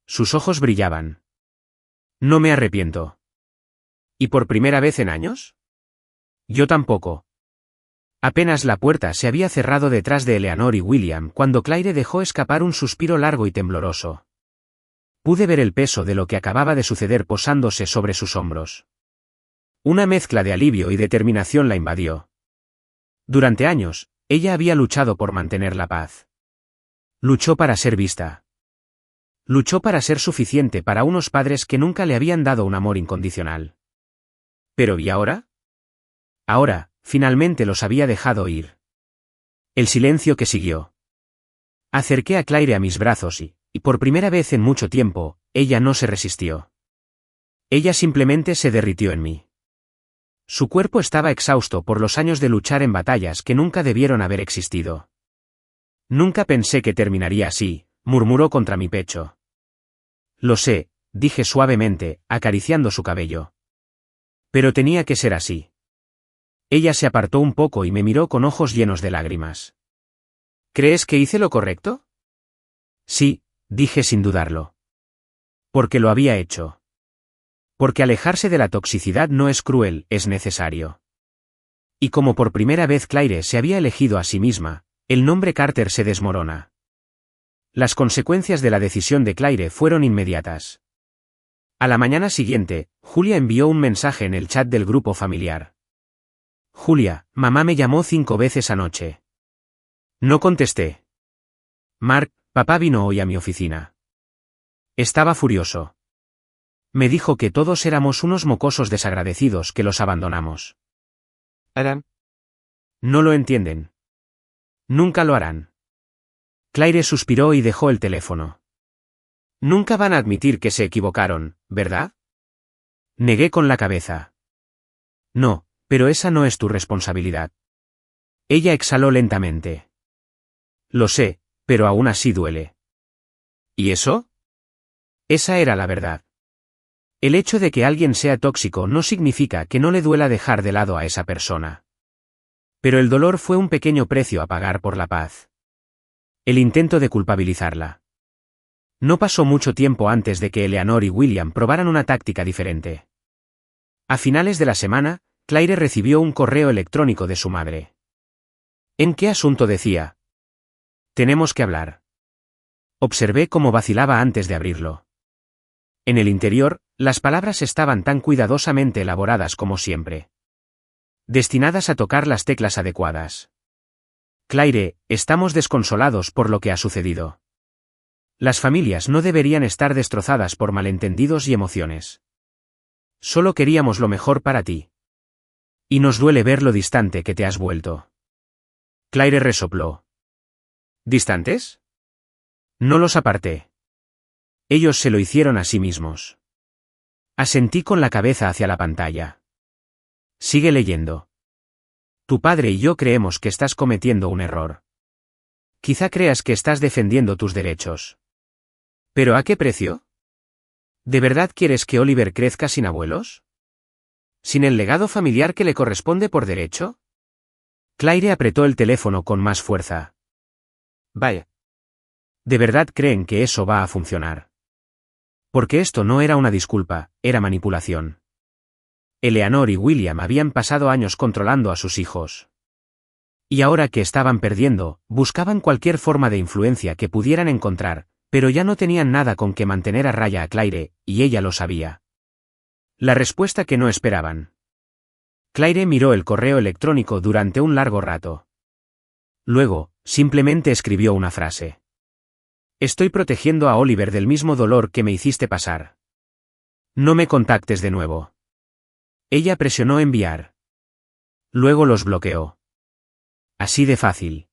Sus ojos brillaban. No me arrepiento. ¿Y por primera vez en años? Yo tampoco. Apenas la puerta se había cerrado detrás de Eleanor y William cuando Claire dejó escapar un suspiro largo y tembloroso. Pude ver el peso de lo que acababa de suceder posándose sobre sus hombros. Una mezcla de alivio y determinación la invadió. Durante años, ella había luchado por mantener la paz. Luchó para ser vista. Luchó para ser suficiente para unos padres que nunca le habían dado un amor incondicional. ¿Pero y ahora? Ahora, finalmente los había dejado ir. El silencio que siguió. Acerqué a Claire a mis brazos y por primera vez en mucho tiempo, ella no se resistió. Ella simplemente se derritió en mí. Su cuerpo estaba exhausto por los años de luchar en batallas que nunca debieron haber existido. Nunca pensé que terminaría así, murmuró contra mi pecho. Lo sé, dije suavemente, acariciando su cabello. Pero tenía que ser así. Ella se apartó un poco y me miró con ojos llenos de lágrimas. ¿Crees que hice lo correcto? Sí, dije sin dudarlo. Porque lo había hecho. Porque alejarse de la toxicidad no es cruel, es necesario. Y como por primera vez Claire se había elegido a sí misma, el nombre Carter se desmorona. Las consecuencias de la decisión de Claire fueron inmediatas. A la mañana siguiente, Julia envió un mensaje en el chat del grupo familiar. Julia, mamá me llamó 5 veces anoche. No contesté. Mark, papá vino hoy a mi oficina. Estaba furioso. Me dijo que todos éramos unos mocosos desagradecidos que los abandonamos. ¿Harán? No lo entienden. Nunca lo harán. Claire suspiró y dejó el teléfono. Nunca van a admitir que se equivocaron, ¿verdad? Negué con la cabeza. No, pero esa no es tu responsabilidad. Ella exhaló lentamente. Lo sé, pero aún así duele. ¿Y eso? Esa era la verdad. El hecho de que alguien sea tóxico no significa que no le duela dejar de lado a esa persona. Pero el dolor fue un pequeño precio a pagar por la paz. El intento de culpabilizarla. No pasó mucho tiempo antes de que Eleanor y William probaran una táctica diferente. A finales de la semana, Claire recibió un correo electrónico de su madre. ¿En qué asunto decía? Tenemos que hablar. Observé cómo vacilaba antes de abrirlo. En el interior, las palabras estaban tan cuidadosamente elaboradas como siempre. Destinadas a tocar las teclas adecuadas. Claire, estamos desconsolados por lo que ha sucedido. Las familias no deberían estar destrozadas por malentendidos y emociones. Solo queríamos lo mejor para ti. Y nos duele ver lo distante que te has vuelto. Claire resopló. ¿Distantes? No los aparté. Ellos se lo hicieron a sí mismos. Asentí con la cabeza hacia la pantalla. Sigue leyendo. Tu padre y yo creemos que estás cometiendo un error. Quizá creas que estás defendiendo tus derechos. ¿Pero a qué precio? ¿De verdad quieres que Oliver crezca sin abuelos? ¿Sin el legado familiar que le corresponde por derecho? Claire apretó el teléfono con más fuerza. Vaya. ¿De verdad creen que eso va a funcionar? Porque esto no era una disculpa, era manipulación. Eleanor y William habían pasado años controlando a sus hijos. Y ahora que estaban perdiendo, buscaban cualquier forma de influencia que pudieran encontrar, Pero ya no tenían nada con que mantener a raya a Claire, y ella lo sabía. La respuesta que no esperaban. Claire miró el correo electrónico durante un largo rato. Luego, simplemente escribió una frase. Estoy protegiendo a Oliver del mismo dolor que me hiciste pasar. No me contactes de nuevo. Ella presionó enviar. Luego los bloqueó. Así de fácil.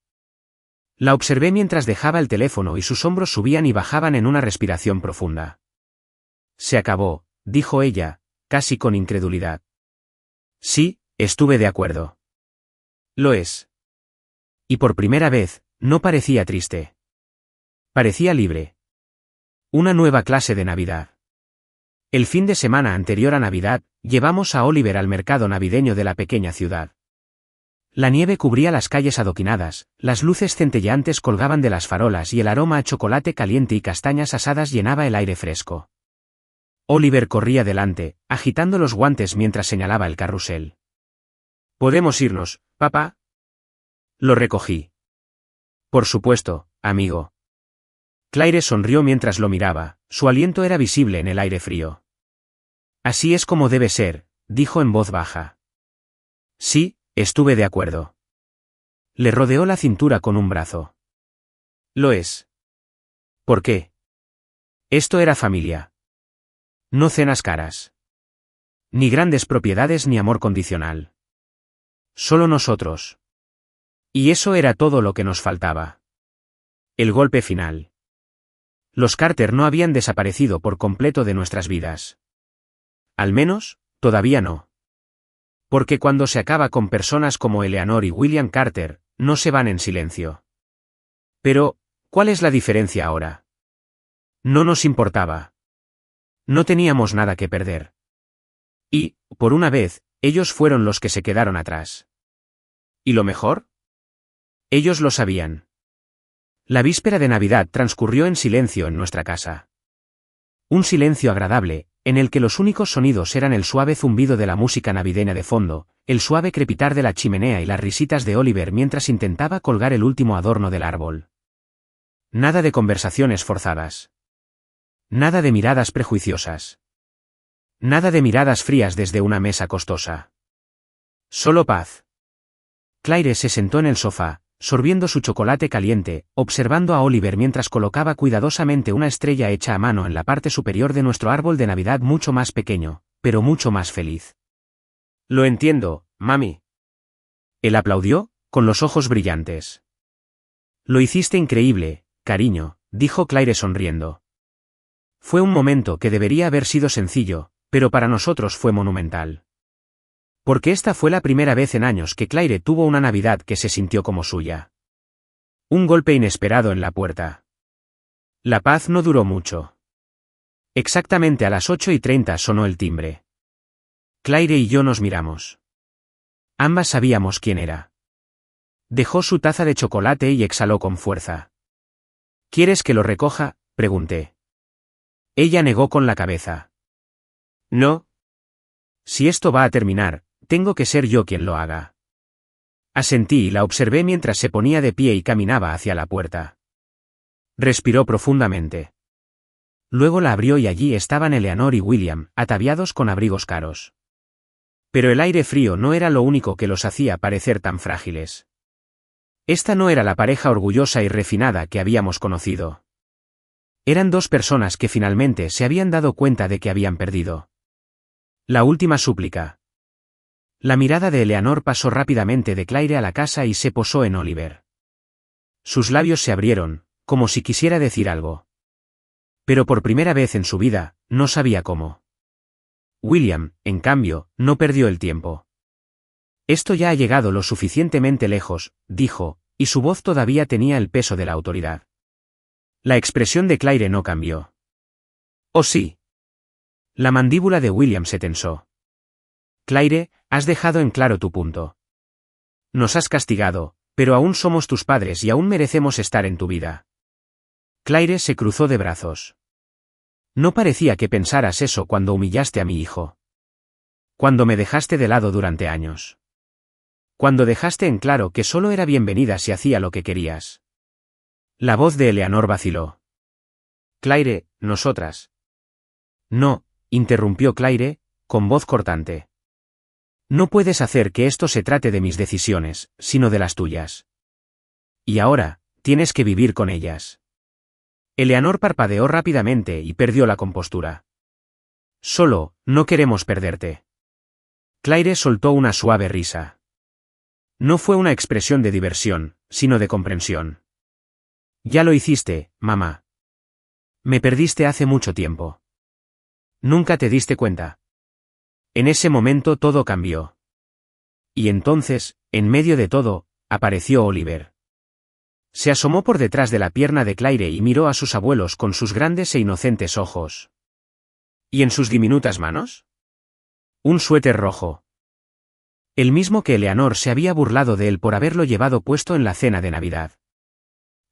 La observé mientras dejaba el teléfono y sus hombros subían y bajaban en una respiración profunda. Se acabó, dijo ella, casi con incredulidad. Sí, estuve de acuerdo. Lo es. Y por primera vez, no parecía triste. Parecía libre. Una nueva clase de Navidad. El fin de semana anterior a Navidad, llevamos a Oliver al mercado navideño de la pequeña ciudad. La nieve cubría las calles adoquinadas, las luces centelleantes colgaban de las farolas y el aroma a chocolate caliente y castañas asadas llenaba el aire fresco. Oliver corría delante, agitando los guantes mientras señalaba el carrusel. ¿Podemos irnos, papá? Lo recogí. Por supuesto, amigo. Claire sonrió mientras lo miraba, su aliento era visible en el aire frío. Así es como debe ser, dijo en voz baja. Sí, estuve de acuerdo. Le rodeó la cintura con un brazo. Lo es. ¿Por qué? Esto era familia. No cenas caras. Ni grandes propiedades ni amor condicional. Solo nosotros. Y eso era todo lo que nos faltaba. El golpe final. Los Carter no habían desaparecido por completo de nuestras vidas. Al menos, todavía no. Porque cuando se acaba con personas como Eleanor y William Carter, no se van en silencio. Pero, ¿cuál es la diferencia ahora? No nos importaba. No teníamos nada que perder. Y, por una vez, ellos fueron los que se quedaron atrás. ¿Y lo mejor? Ellos lo sabían. La víspera de Navidad transcurrió en silencio en nuestra casa. Un silencio agradable, en el que los únicos sonidos eran el suave zumbido de la música navideña de fondo, el suave crepitar de la chimenea y las risitas de Oliver mientras intentaba colgar el último adorno del árbol. Nada de conversaciones forzadas. Nada de miradas prejuiciosas. Nada de miradas frías desde una mesa costosa. Solo paz. Claire se sentó en el sofá, sorbiendo su chocolate caliente, observando a Oliver mientras colocaba cuidadosamente una estrella hecha a mano en la parte superior de nuestro árbol de Navidad mucho más pequeño, pero mucho más feliz. Lo entiendo, mami. Él aplaudió, con los ojos brillantes. Lo hiciste increíble, cariño, dijo Claire sonriendo. Fue un momento que debería haber sido sencillo, pero para nosotros fue monumental. Porque esta fue la primera vez en años que Claire tuvo una Navidad que se sintió como suya. Un golpe inesperado en la puerta. La paz no duró mucho. Exactamente a las 8:30 sonó el timbre. Claire y yo nos miramos. Ambas sabíamos quién era. Dejó su taza de chocolate y exhaló con fuerza. ¿Quieres que lo recoja?, pregunté. Ella negó con la cabeza. No. Si esto va a terminar, tengo que ser yo quien lo haga. Asentí y la observé mientras se ponía de pie y caminaba hacia la puerta. Respiró profundamente. Luego la abrió y allí estaban Eleanor y William, ataviados con abrigos caros. Pero el aire frío no era lo único que los hacía parecer tan frágiles. Esta no era la pareja orgullosa y refinada que habíamos conocido. Eran dos personas que finalmente se habían dado cuenta de que habían perdido. La última súplica. La mirada de Eleanor pasó rápidamente de Claire a la casa y se posó en Oliver. Sus labios se abrieron, como si quisiera decir algo. Pero por primera vez en su vida, no sabía cómo. William, en cambio, no perdió el tiempo. Esto ya ha llegado lo suficientemente lejos, dijo, y su voz todavía tenía el peso de la autoridad. La expresión de Claire no cambió. «¿Oh sí?» La mandíbula de William se tensó. Claire, has dejado en claro tu punto. Nos has castigado, pero aún somos tus padres y aún merecemos estar en tu vida. Claire se cruzó de brazos. No parecía que pensaras eso cuando humillaste a mi hijo. Cuando me dejaste de lado durante años. Cuando dejaste en claro que solo era bienvenida si hacía lo que querías. La voz de Eleanor vaciló. Claire, nosotras. No, interrumpió Claire, con voz cortante. No puedes hacer que esto se trate de mis decisiones, sino de las tuyas. Y ahora, tienes que vivir con ellas. Eleanor parpadeó rápidamente y perdió la compostura. Solo, no queremos perderte. Claire soltó una suave risa. No fue una expresión de diversión, sino de comprensión. Ya lo hiciste, mamá. Me perdiste hace mucho tiempo. Nunca te diste cuenta. En ese momento todo cambió. Y entonces, en medio de todo, apareció Oliver. Se asomó por detrás de la pierna de Claire y miró a sus abuelos con sus grandes e inocentes ojos. ¿Y en sus diminutas manos? Un suéter rojo. El mismo que Eleanor se había burlado de él por haberlo llevado puesto en la cena de Navidad.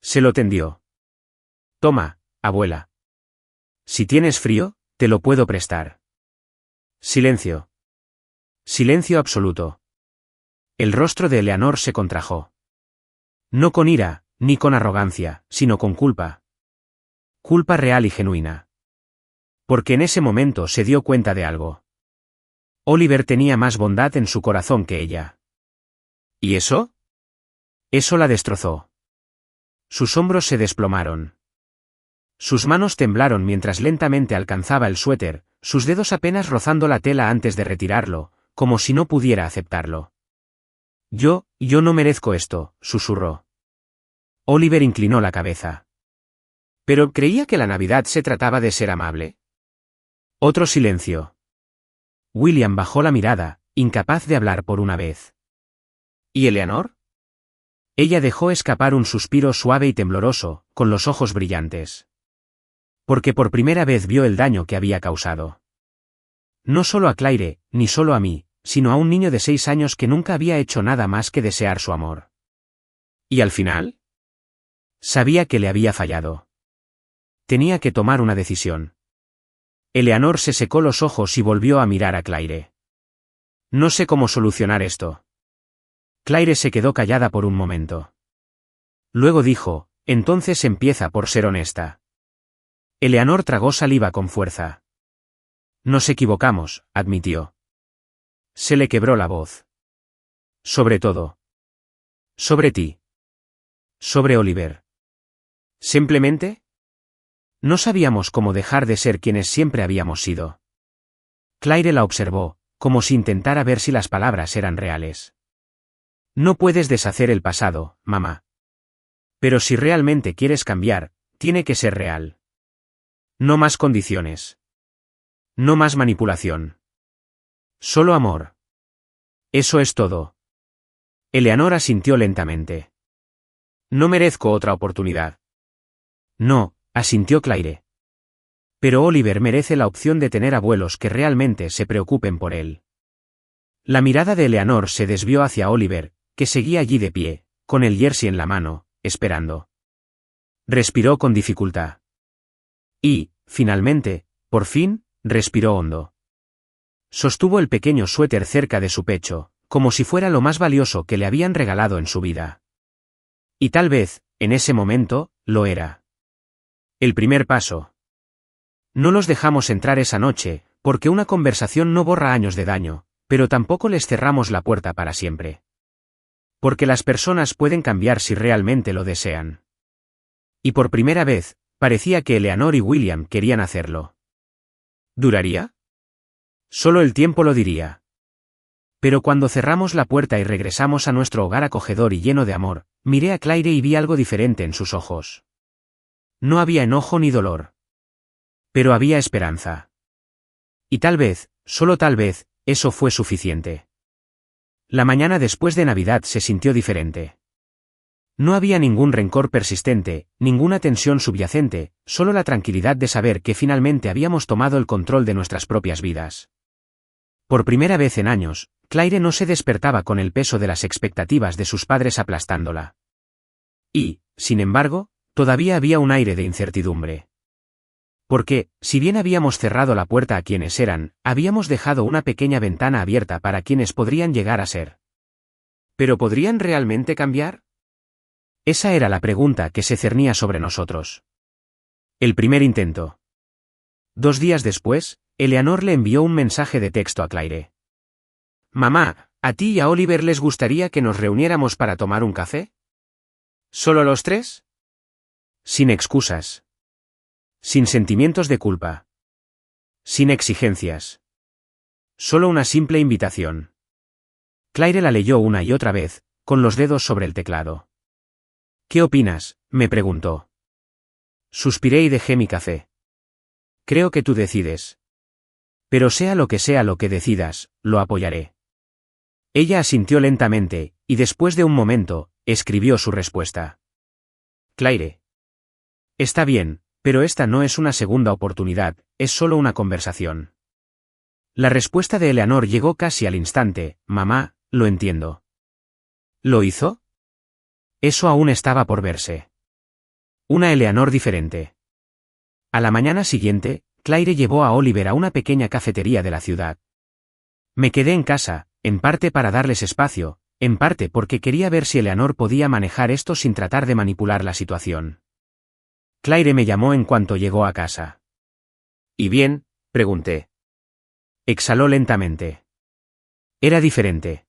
Se lo tendió. Toma, abuela. Si tienes frío, te lo puedo prestar. Silencio. Silencio absoluto. El rostro de Eleanor se contrajo. No con ira, ni con arrogancia, sino con culpa. Culpa real y genuina. Porque en ese momento se dio cuenta de algo. Oliver tenía más bondad en su corazón que ella. ¿Y eso? Eso la destrozó. Sus hombros se desplomaron. Sus manos temblaron mientras lentamente alcanzaba el suéter, sus dedos apenas rozando la tela antes de retirarlo, como si no pudiera aceptarlo. Yo no merezco esto, susurró. Oliver inclinó la cabeza. ¿Pero creía que la Navidad se trataba de ser amable? Otro silencio. William bajó la mirada, incapaz de hablar por una vez. ¿Y Eleanor? Ella dejó escapar un suspiro suave y tembloroso, con los ojos brillantes. Porque por primera vez vio el daño que había causado. No solo a Claire, ni solo a mí, sino a un niño de 6 años que nunca había hecho nada más que desear su amor. ¿Y al final? Sabía que le había fallado. Tenía que tomar una decisión. Eleanor se secó los ojos y volvió a mirar a Claire. No sé cómo solucionar esto. Claire se quedó callada por un momento. Luego dijo, entonces empieza por ser honesta. Eleanor tragó saliva con fuerza. Nos equivocamos, admitió. Se le quebró la voz. Sobre todo. Sobre ti. Sobre Oliver. ¿Simplemente? No sabíamos cómo dejar de ser quienes siempre habíamos sido. Claire la observó, como si intentara ver si las palabras eran reales. No puedes deshacer el pasado, mamá. Pero si realmente quieres cambiar, tiene que ser real. No más condiciones. No más manipulación. Solo amor. Eso es todo. Eleanor asintió lentamente. No merezco otra oportunidad. No, asintió Claire. Pero Oliver merece la opción de tener abuelos que realmente se preocupen por él. La mirada de Eleanor se desvió hacia Oliver, que seguía allí de pie, con el jersey en la mano, esperando. Respiró con dificultad. Y, finalmente, por fin, respiró hondo. Sostuvo el pequeño suéter cerca de su pecho, como si fuera lo más valioso que le habían regalado en su vida. Y tal vez, en ese momento, lo era. El primer paso. No los dejamos entrar esa noche, porque una conversación no borra años de daño, pero tampoco les cerramos la puerta para siempre. Porque las personas pueden cambiar si realmente lo desean. Y por primera vez, parecía que Eleanor y William querían hacerlo. ¿Duraría? Solo el tiempo lo diría. Pero cuando cerramos la puerta y regresamos a nuestro hogar acogedor y lleno de amor, miré a Claire y vi algo diferente en sus ojos. No había enojo ni dolor. Pero había esperanza. Y tal vez, solo tal vez, eso fue suficiente. La mañana después de Navidad se sintió diferente. No había ningún rencor persistente, ninguna tensión subyacente, solo la tranquilidad de saber que finalmente habíamos tomado el control de nuestras propias vidas. Por primera vez en años, Claire no se despertaba con el peso de las expectativas de sus padres aplastándola. Y, sin embargo, todavía había un aire de incertidumbre. Porque, si bien habíamos cerrado la puerta a quienes eran, habíamos dejado una pequeña ventana abierta para quienes podrían llegar a ser. ¿Pero podrían realmente cambiar? Esa era la pregunta que se cernía sobre nosotros. El primer intento. 2 días después, Eleanor le envió un mensaje de texto a Claire. Mamá, ¿a ti y a Oliver les gustaría que nos reuniéramos para tomar un café? ¿Solo los 3? Sin excusas. Sin sentimientos de culpa. Sin exigencias. Solo una simple invitación. Claire la leyó una y otra vez, con los dedos sobre el teclado. ¿Qué opinas?, me preguntó. Suspiré y dejé mi café. Creo que tú decides. Pero sea lo que decidas, lo apoyaré. Ella asintió lentamente, y después de un momento, escribió su respuesta. Claire. Está bien, pero esta no es una segunda oportunidad, es solo una conversación. La respuesta de Eleanor llegó casi al instante. Mamá, lo entiendo. ¿Lo hizo? Eso aún estaba por verse. Una Eleanor diferente. A la mañana siguiente, Claire llevó a Oliver a una pequeña cafetería de la ciudad. Me quedé en casa, en parte para darles espacio, en parte porque quería ver si Eleanor podía manejar esto sin tratar de manipular la situación. Claire me llamó en cuanto llegó a casa. ¿Y bien?, pregunté. Exhaló lentamente. Era diferente.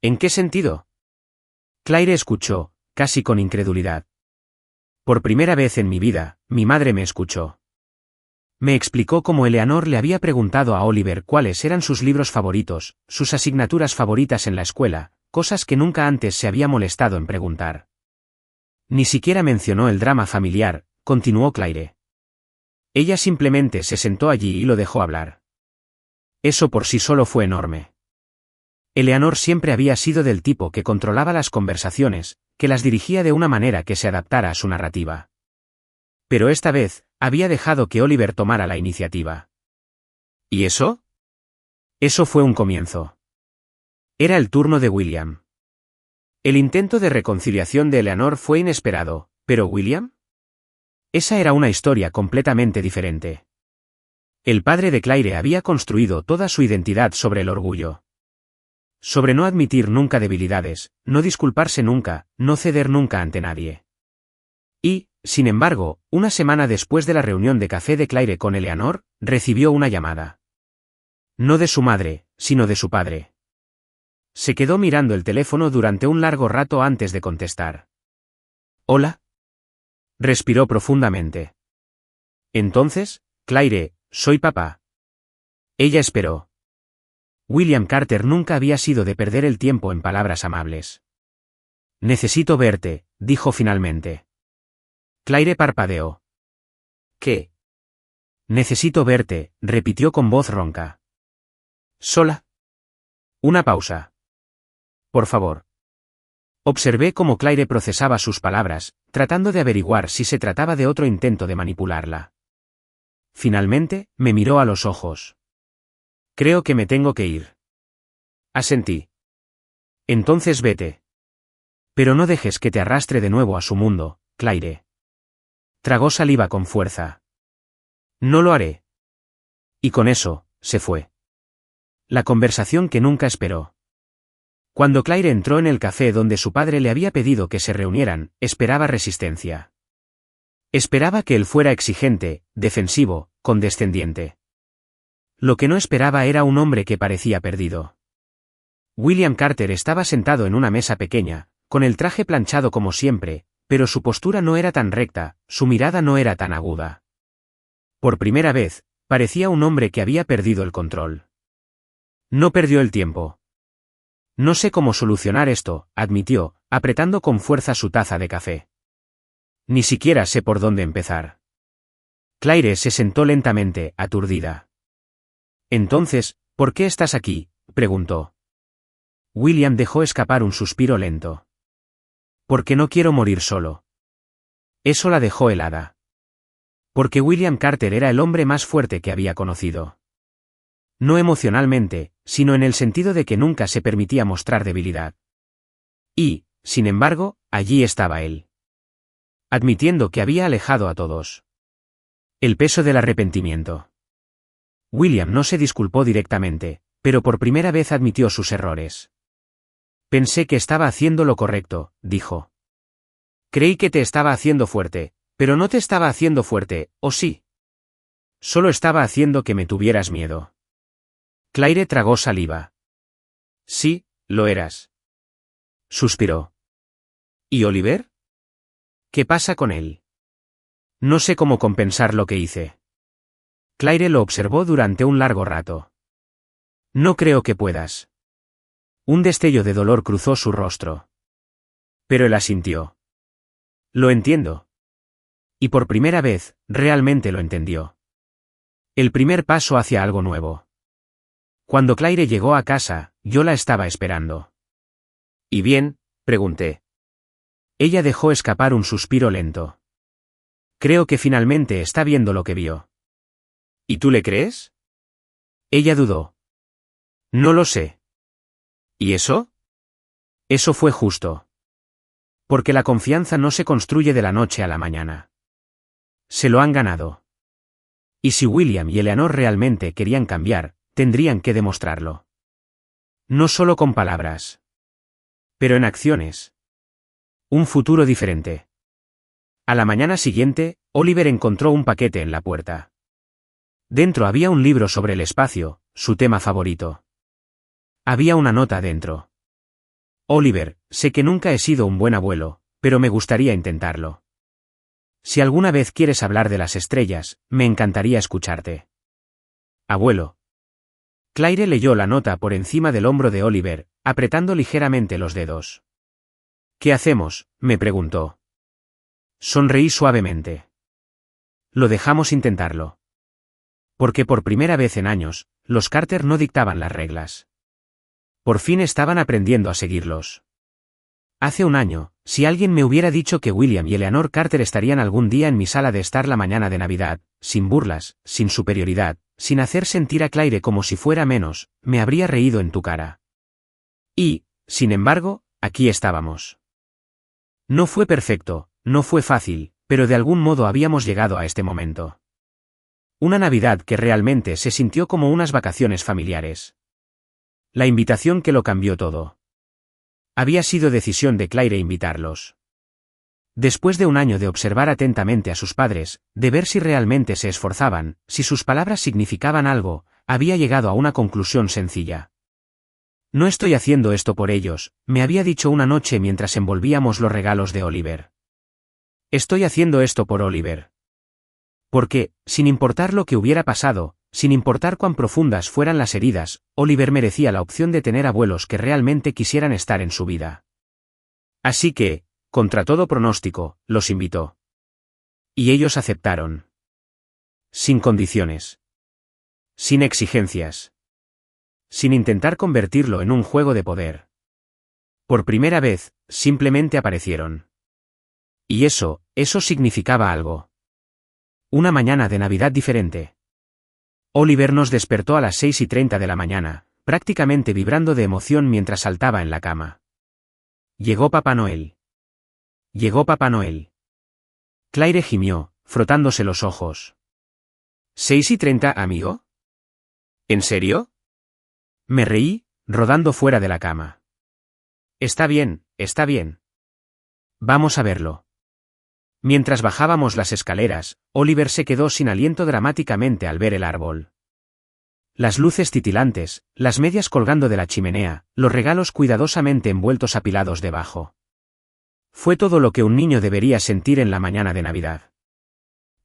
¿En qué sentido? Claire escuchó, casi con incredulidad. Por primera vez en mi vida, mi madre me escuchó. Me explicó cómo Eleanor le había preguntado a Oliver cuáles eran sus libros favoritos, sus asignaturas favoritas en la escuela, cosas que nunca antes se había molestado en preguntar. Ni siquiera mencionó el drama familiar, continuó Claire. Ella simplemente se sentó allí y lo dejó hablar. Eso por sí solo fue enorme. Eleanor siempre había sido del tipo que controlaba las conversaciones, que las dirigía de una manera que se adaptara a su narrativa. Pero esta vez, había dejado que Oliver tomara la iniciativa. ¿Y eso? Eso fue un comienzo. Era el turno de William. El intento de reconciliación de Eleanor fue inesperado, ¿pero William? Esa era una historia completamente diferente. El padre de Claire había construido toda su identidad sobre el orgullo. Sobre no admitir nunca debilidades, no disculparse nunca, no ceder nunca ante nadie. Y, sin embargo, una semana después de la reunión de café de Claire con Eleanor, recibió una llamada. No de su madre, sino de su padre. Se quedó mirando el teléfono durante un largo rato antes de contestar. ¿Hola? Respiró profundamente. Entonces, Claire, soy papá. Ella esperó. William Carter nunca había sido de perder el tiempo en palabras amables. Necesito verte, dijo finalmente. Claire parpadeó. ¿Qué? Necesito verte, repitió con voz ronca. ¿Sola? Una pausa. Por favor. Observé cómo Claire procesaba sus palabras, tratando de averiguar si se trataba de otro intento de manipularla. Finalmente, me miró a los ojos. Creo que me tengo que ir. Asentí. Entonces vete. Pero no dejes que te arrastre de nuevo a su mundo, Claire. Tragó saliva con fuerza. No lo haré. Y con eso, se fue. La conversación que nunca esperó. Cuando Claire entró en el café donde su padre le había pedido que se reunieran, esperaba resistencia. Esperaba que él fuera exigente, defensivo, condescendiente. Lo que no esperaba era un hombre que parecía perdido. William Carter estaba sentado en una mesa pequeña, con el traje planchado como siempre, pero su postura no era tan recta, su mirada no era tan aguda. Por primera vez, parecía un hombre que había perdido el control. No perdió el tiempo. No sé cómo solucionar esto, admitió, apretando con fuerza su taza de café. Ni siquiera sé por dónde empezar. Claire se sentó lentamente, aturdida. Entonces, ¿por qué estás aquí?, preguntó. William dejó escapar un suspiro lento. Porque no quiero morir solo. Eso la dejó helada. Porque William Carter era el hombre más fuerte que había conocido. No emocionalmente, sino en el sentido de que nunca se permitía mostrar debilidad. Y, sin embargo, allí estaba él. Admitiendo que había alejado a todos. El peso del arrepentimiento. William no se disculpó directamente, pero por primera vez admitió sus errores. Pensé que estaba haciendo lo correcto, dijo. Creí que te estaba haciendo fuerte, Pero no te estaba haciendo fuerte, ¿o sí? Solo estaba haciendo que me tuvieras miedo. Claire tragó saliva. Sí, lo eras. Suspiró. ¿Y Oliver? ¿Qué pasa con él? No sé cómo compensar lo que hice. Claire lo observó durante un largo rato. No creo que puedas. Un destello de dolor cruzó su rostro. Pero él asintió. Lo entiendo. Y por primera vez, realmente lo entendió. El primer paso hacia algo nuevo. Cuando Claire llegó a casa, yo la estaba esperando. ¿Y bien? Pregunté. Ella dejó escapar un suspiro lento. Creo que finalmente está viendo lo que vio. ¿Y tú le crees? Ella dudó. No lo sé. ¿Y eso? Eso fue justo. Porque la confianza no se construye de la noche a la mañana. Se lo han ganado. Y si William y Eleanor realmente querían cambiar, tendrían que demostrarlo. No solo con palabras. Pero en acciones. Un futuro diferente. A la mañana siguiente, Oliver encontró un paquete en la puerta. Dentro había un libro sobre el espacio, su tema favorito. Había una nota dentro. Oliver, sé que nunca he sido un buen abuelo, pero me gustaría intentarlo. Si alguna vez quieres hablar de las estrellas, me encantaría escucharte. Abuelo. Claire leyó la nota por encima del hombro de Oliver, apretando ligeramente los dedos. ¿Qué hacemos?, me preguntó. Sonreí suavemente. Lo dejamos intentarlo. Porque por primera vez en años, los Carter no dictaban las reglas. Por fin estaban aprendiendo a seguirlos. Hace un año, si alguien me hubiera dicho que William y Eleanor Carter estarían algún día en mi sala de estar la mañana de Navidad, sin burlas, sin superioridad, sin hacer sentir a Claire como si fuera menos, me habría reído en tu cara. Y, sin embargo, aquí estábamos. No fue perfecto, no fue fácil, pero de algún modo habíamos llegado a este momento. Una Navidad que realmente se sintió como unas vacaciones familiares. La invitación que lo cambió todo. Había sido decisión de Claire invitarlos. Después de un año de observar atentamente a sus padres, de ver si realmente se esforzaban, si sus palabras significaban algo, había llegado a una conclusión sencilla. No estoy haciendo esto por ellos, me había dicho una noche mientras envolvíamos los regalos de Oliver. Estoy haciendo esto por Oliver. Porque, sin importar lo que hubiera pasado, sin importar cuán profundas fueran las heridas, Oliver merecía la opción de tener abuelos que realmente quisieran estar en su vida. Así que, contra todo pronóstico, los invitó. Y ellos aceptaron. Sin condiciones. Sin exigencias. Sin intentar convertirlo en un juego de poder. Por primera vez, simplemente aparecieron. Y eso significaba algo. Una mañana de Navidad diferente. Oliver nos despertó a las 6:30 de la mañana, prácticamente vibrando de emoción mientras saltaba en la cama. Llegó Papá Noel. Llegó Papá Noel. Claire gimió, frotándose los ojos. ¿6:30, amigo? ¿En serio? Me reí, rodando fuera de la cama. Está bien, está bien. Vamos a verlo. Mientras bajábamos las escaleras, Oliver se quedó sin aliento dramáticamente al ver el árbol. Las luces titilantes, las medias colgando de la chimenea, los regalos cuidadosamente envueltos apilados debajo. Fue todo lo que un niño debería sentir en la mañana de Navidad.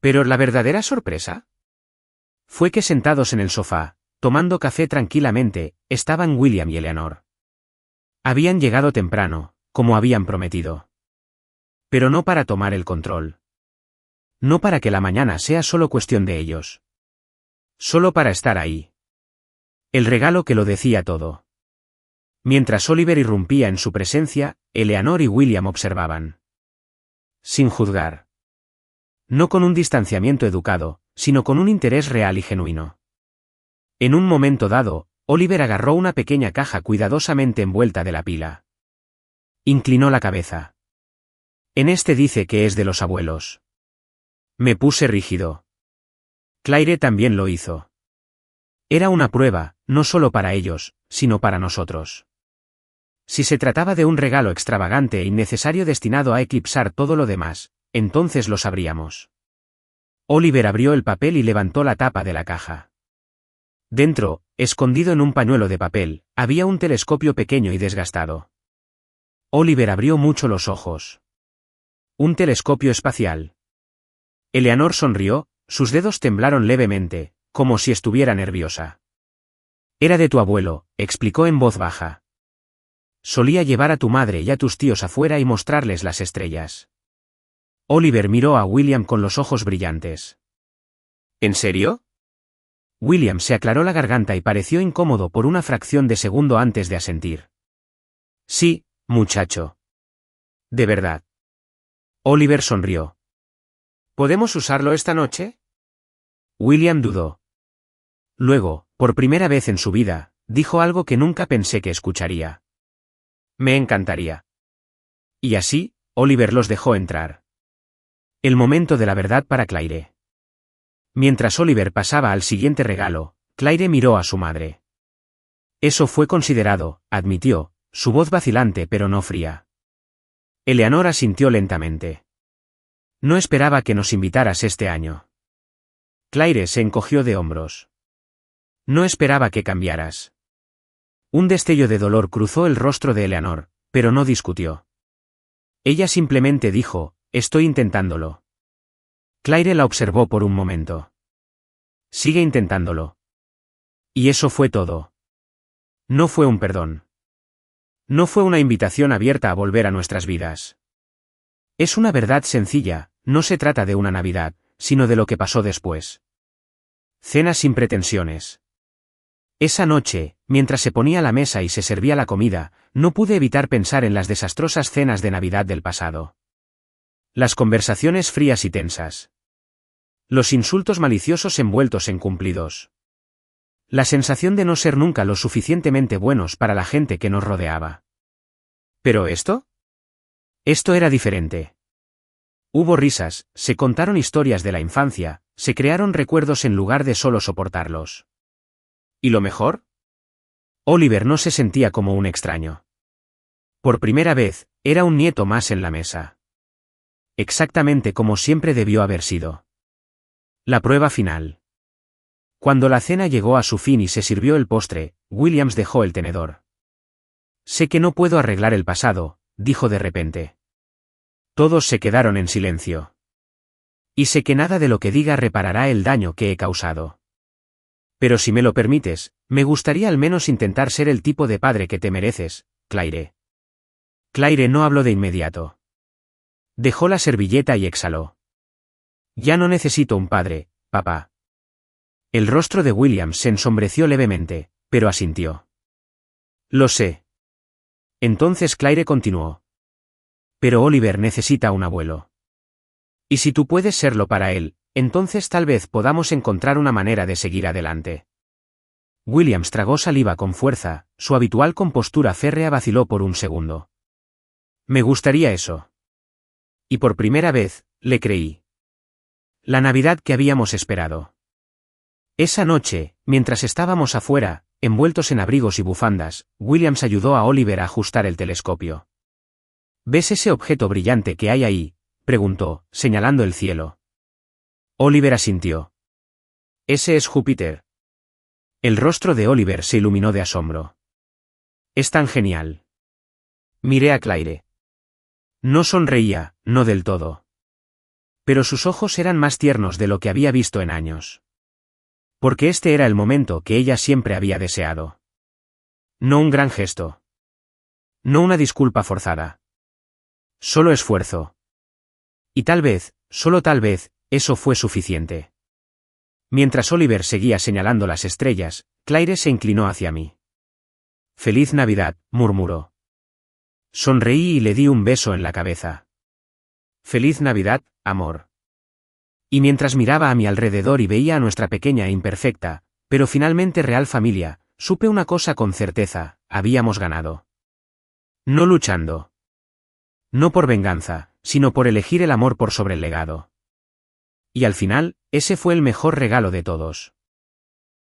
Pero la verdadera sorpresa fue que sentados en el sofá, tomando café tranquilamente, estaban William y Eleanor. Habían llegado temprano, como habían prometido. Pero no para tomar el control. No para que la mañana sea solo cuestión de ellos. Solo para estar ahí. El regalo que lo decía todo. Mientras Oliver irrumpía en su presencia, Eleanor y William observaban. Sin juzgar. No con un distanciamiento educado, sino con un interés real y genuino. En un momento dado, Oliver agarró una pequeña caja cuidadosamente envuelta de la pila. Inclinó la cabeza. En este dice que es de los abuelos. Me puse rígido. Claire también lo hizo. Era una prueba, no solo para ellos, sino para nosotros. Si se trataba de un regalo extravagante e innecesario destinado a eclipsar todo lo demás, entonces lo sabríamos. Oliver abrió el papel y levantó la tapa de la caja. Dentro, escondido en un pañuelo de papel, había un telescopio pequeño y desgastado. Oliver abrió mucho los ojos. Un telescopio espacial. Eleanor sonrió, sus dedos temblaron levemente, como si estuviera nerviosa. Era de tu abuelo, explicó en voz baja. Solía llevar a tu madre y a tus tíos afuera y mostrarles las estrellas. Oliver miró a William con los ojos brillantes. ¿En serio? William se aclaró la garganta y pareció incómodo por una fracción de segundo antes de asentir. Sí, muchacho. De verdad. Oliver sonrió. ¿Podemos usarlo esta noche? William dudó. Luego, por primera vez en su vida, dijo algo que nunca pensé que escucharía. Me encantaría. Y así, Oliver los dejó entrar. El momento de la verdad para Claire. Mientras Oliver pasaba al siguiente regalo, Claire miró a su madre. Eso fue considerado, admitió, su voz vacilante pero no fría. Eleanor asintió lentamente. No esperaba que nos invitaras este año. Claire se encogió de hombros. No esperaba que cambiaras. Un destello de dolor cruzó el rostro de Eleanor, pero no discutió. Ella simplemente dijo, estoy intentándolo. Claire la observó por un momento. Sigue intentándolo. Y eso fue todo. No fue un perdón. No fue una invitación abierta a volver a nuestras vidas. Es una verdad sencilla, no se trata de una Navidad, sino de lo que pasó después. Cena sin pretensiones. Esa noche, mientras se ponía a la mesa y se servía la comida, no pude evitar pensar en las desastrosas cenas de Navidad del pasado. Las conversaciones frías y tensas. Los insultos maliciosos envueltos en cumplidos. La sensación de no ser nunca lo suficientemente buenos para la gente que nos rodeaba. ¿Pero esto? Esto era diferente. Hubo risas, se contaron historias de la infancia, se crearon recuerdos en lugar de solo soportarlos. ¿Y lo mejor? Oliver no se sentía como un extraño. Por primera vez, era un nieto más en la mesa. Exactamente como siempre debió haber sido. La prueba final. Cuando la cena llegó a su fin y se sirvió el postre, Williams dejó el tenedor. Sé que no puedo arreglar el pasado, dijo de repente. Todos se quedaron en silencio. Y sé que nada de lo que diga reparará el daño que he causado. Pero si me lo permites, me gustaría al menos intentar ser el tipo de padre que te mereces, Claire. Claire no habló de inmediato. Dejó la servilleta y exhaló. Ya no necesito un padre, papá. El rostro de Williams se ensombreció levemente, pero asintió. Lo sé. Entonces Claire continuó. Pero Oliver necesita un abuelo. Y si tú puedes serlo para él, entonces tal vez podamos encontrar una manera de seguir adelante. Williams tragó saliva con fuerza, su habitual compostura férrea vaciló por un segundo. Me gustaría eso. Y por primera vez, le creí. La Navidad que habíamos esperado. Esa noche, mientras estábamos afuera, envueltos en abrigos y bufandas, Williams ayudó a Oliver a ajustar el telescopio. ¿Ves ese objeto brillante que hay ahí?, preguntó, señalando el cielo. Oliver asintió. Ese es Júpiter. El rostro de Oliver se iluminó de asombro. Es tan genial. Miré a Claire. No sonreía, no del todo. Pero sus ojos eran más tiernos de lo que había visto en años. Porque este era el momento que ella siempre había deseado. No un gran gesto. No una disculpa forzada. Solo esfuerzo. Y tal vez, solo tal vez, eso fue suficiente. Mientras Oliver seguía señalando las estrellas, Claire se inclinó hacia mí. Feliz Navidad, murmuró. Sonreí y le di un beso en la cabeza. Feliz Navidad, amor. Y mientras miraba a mi alrededor y veía a nuestra pequeña e imperfecta, pero finalmente real familia, supe una cosa con certeza, habíamos ganado. No luchando. No por venganza, sino por elegir el amor por sobre el legado. Y al final, ese fue el mejor regalo de todos.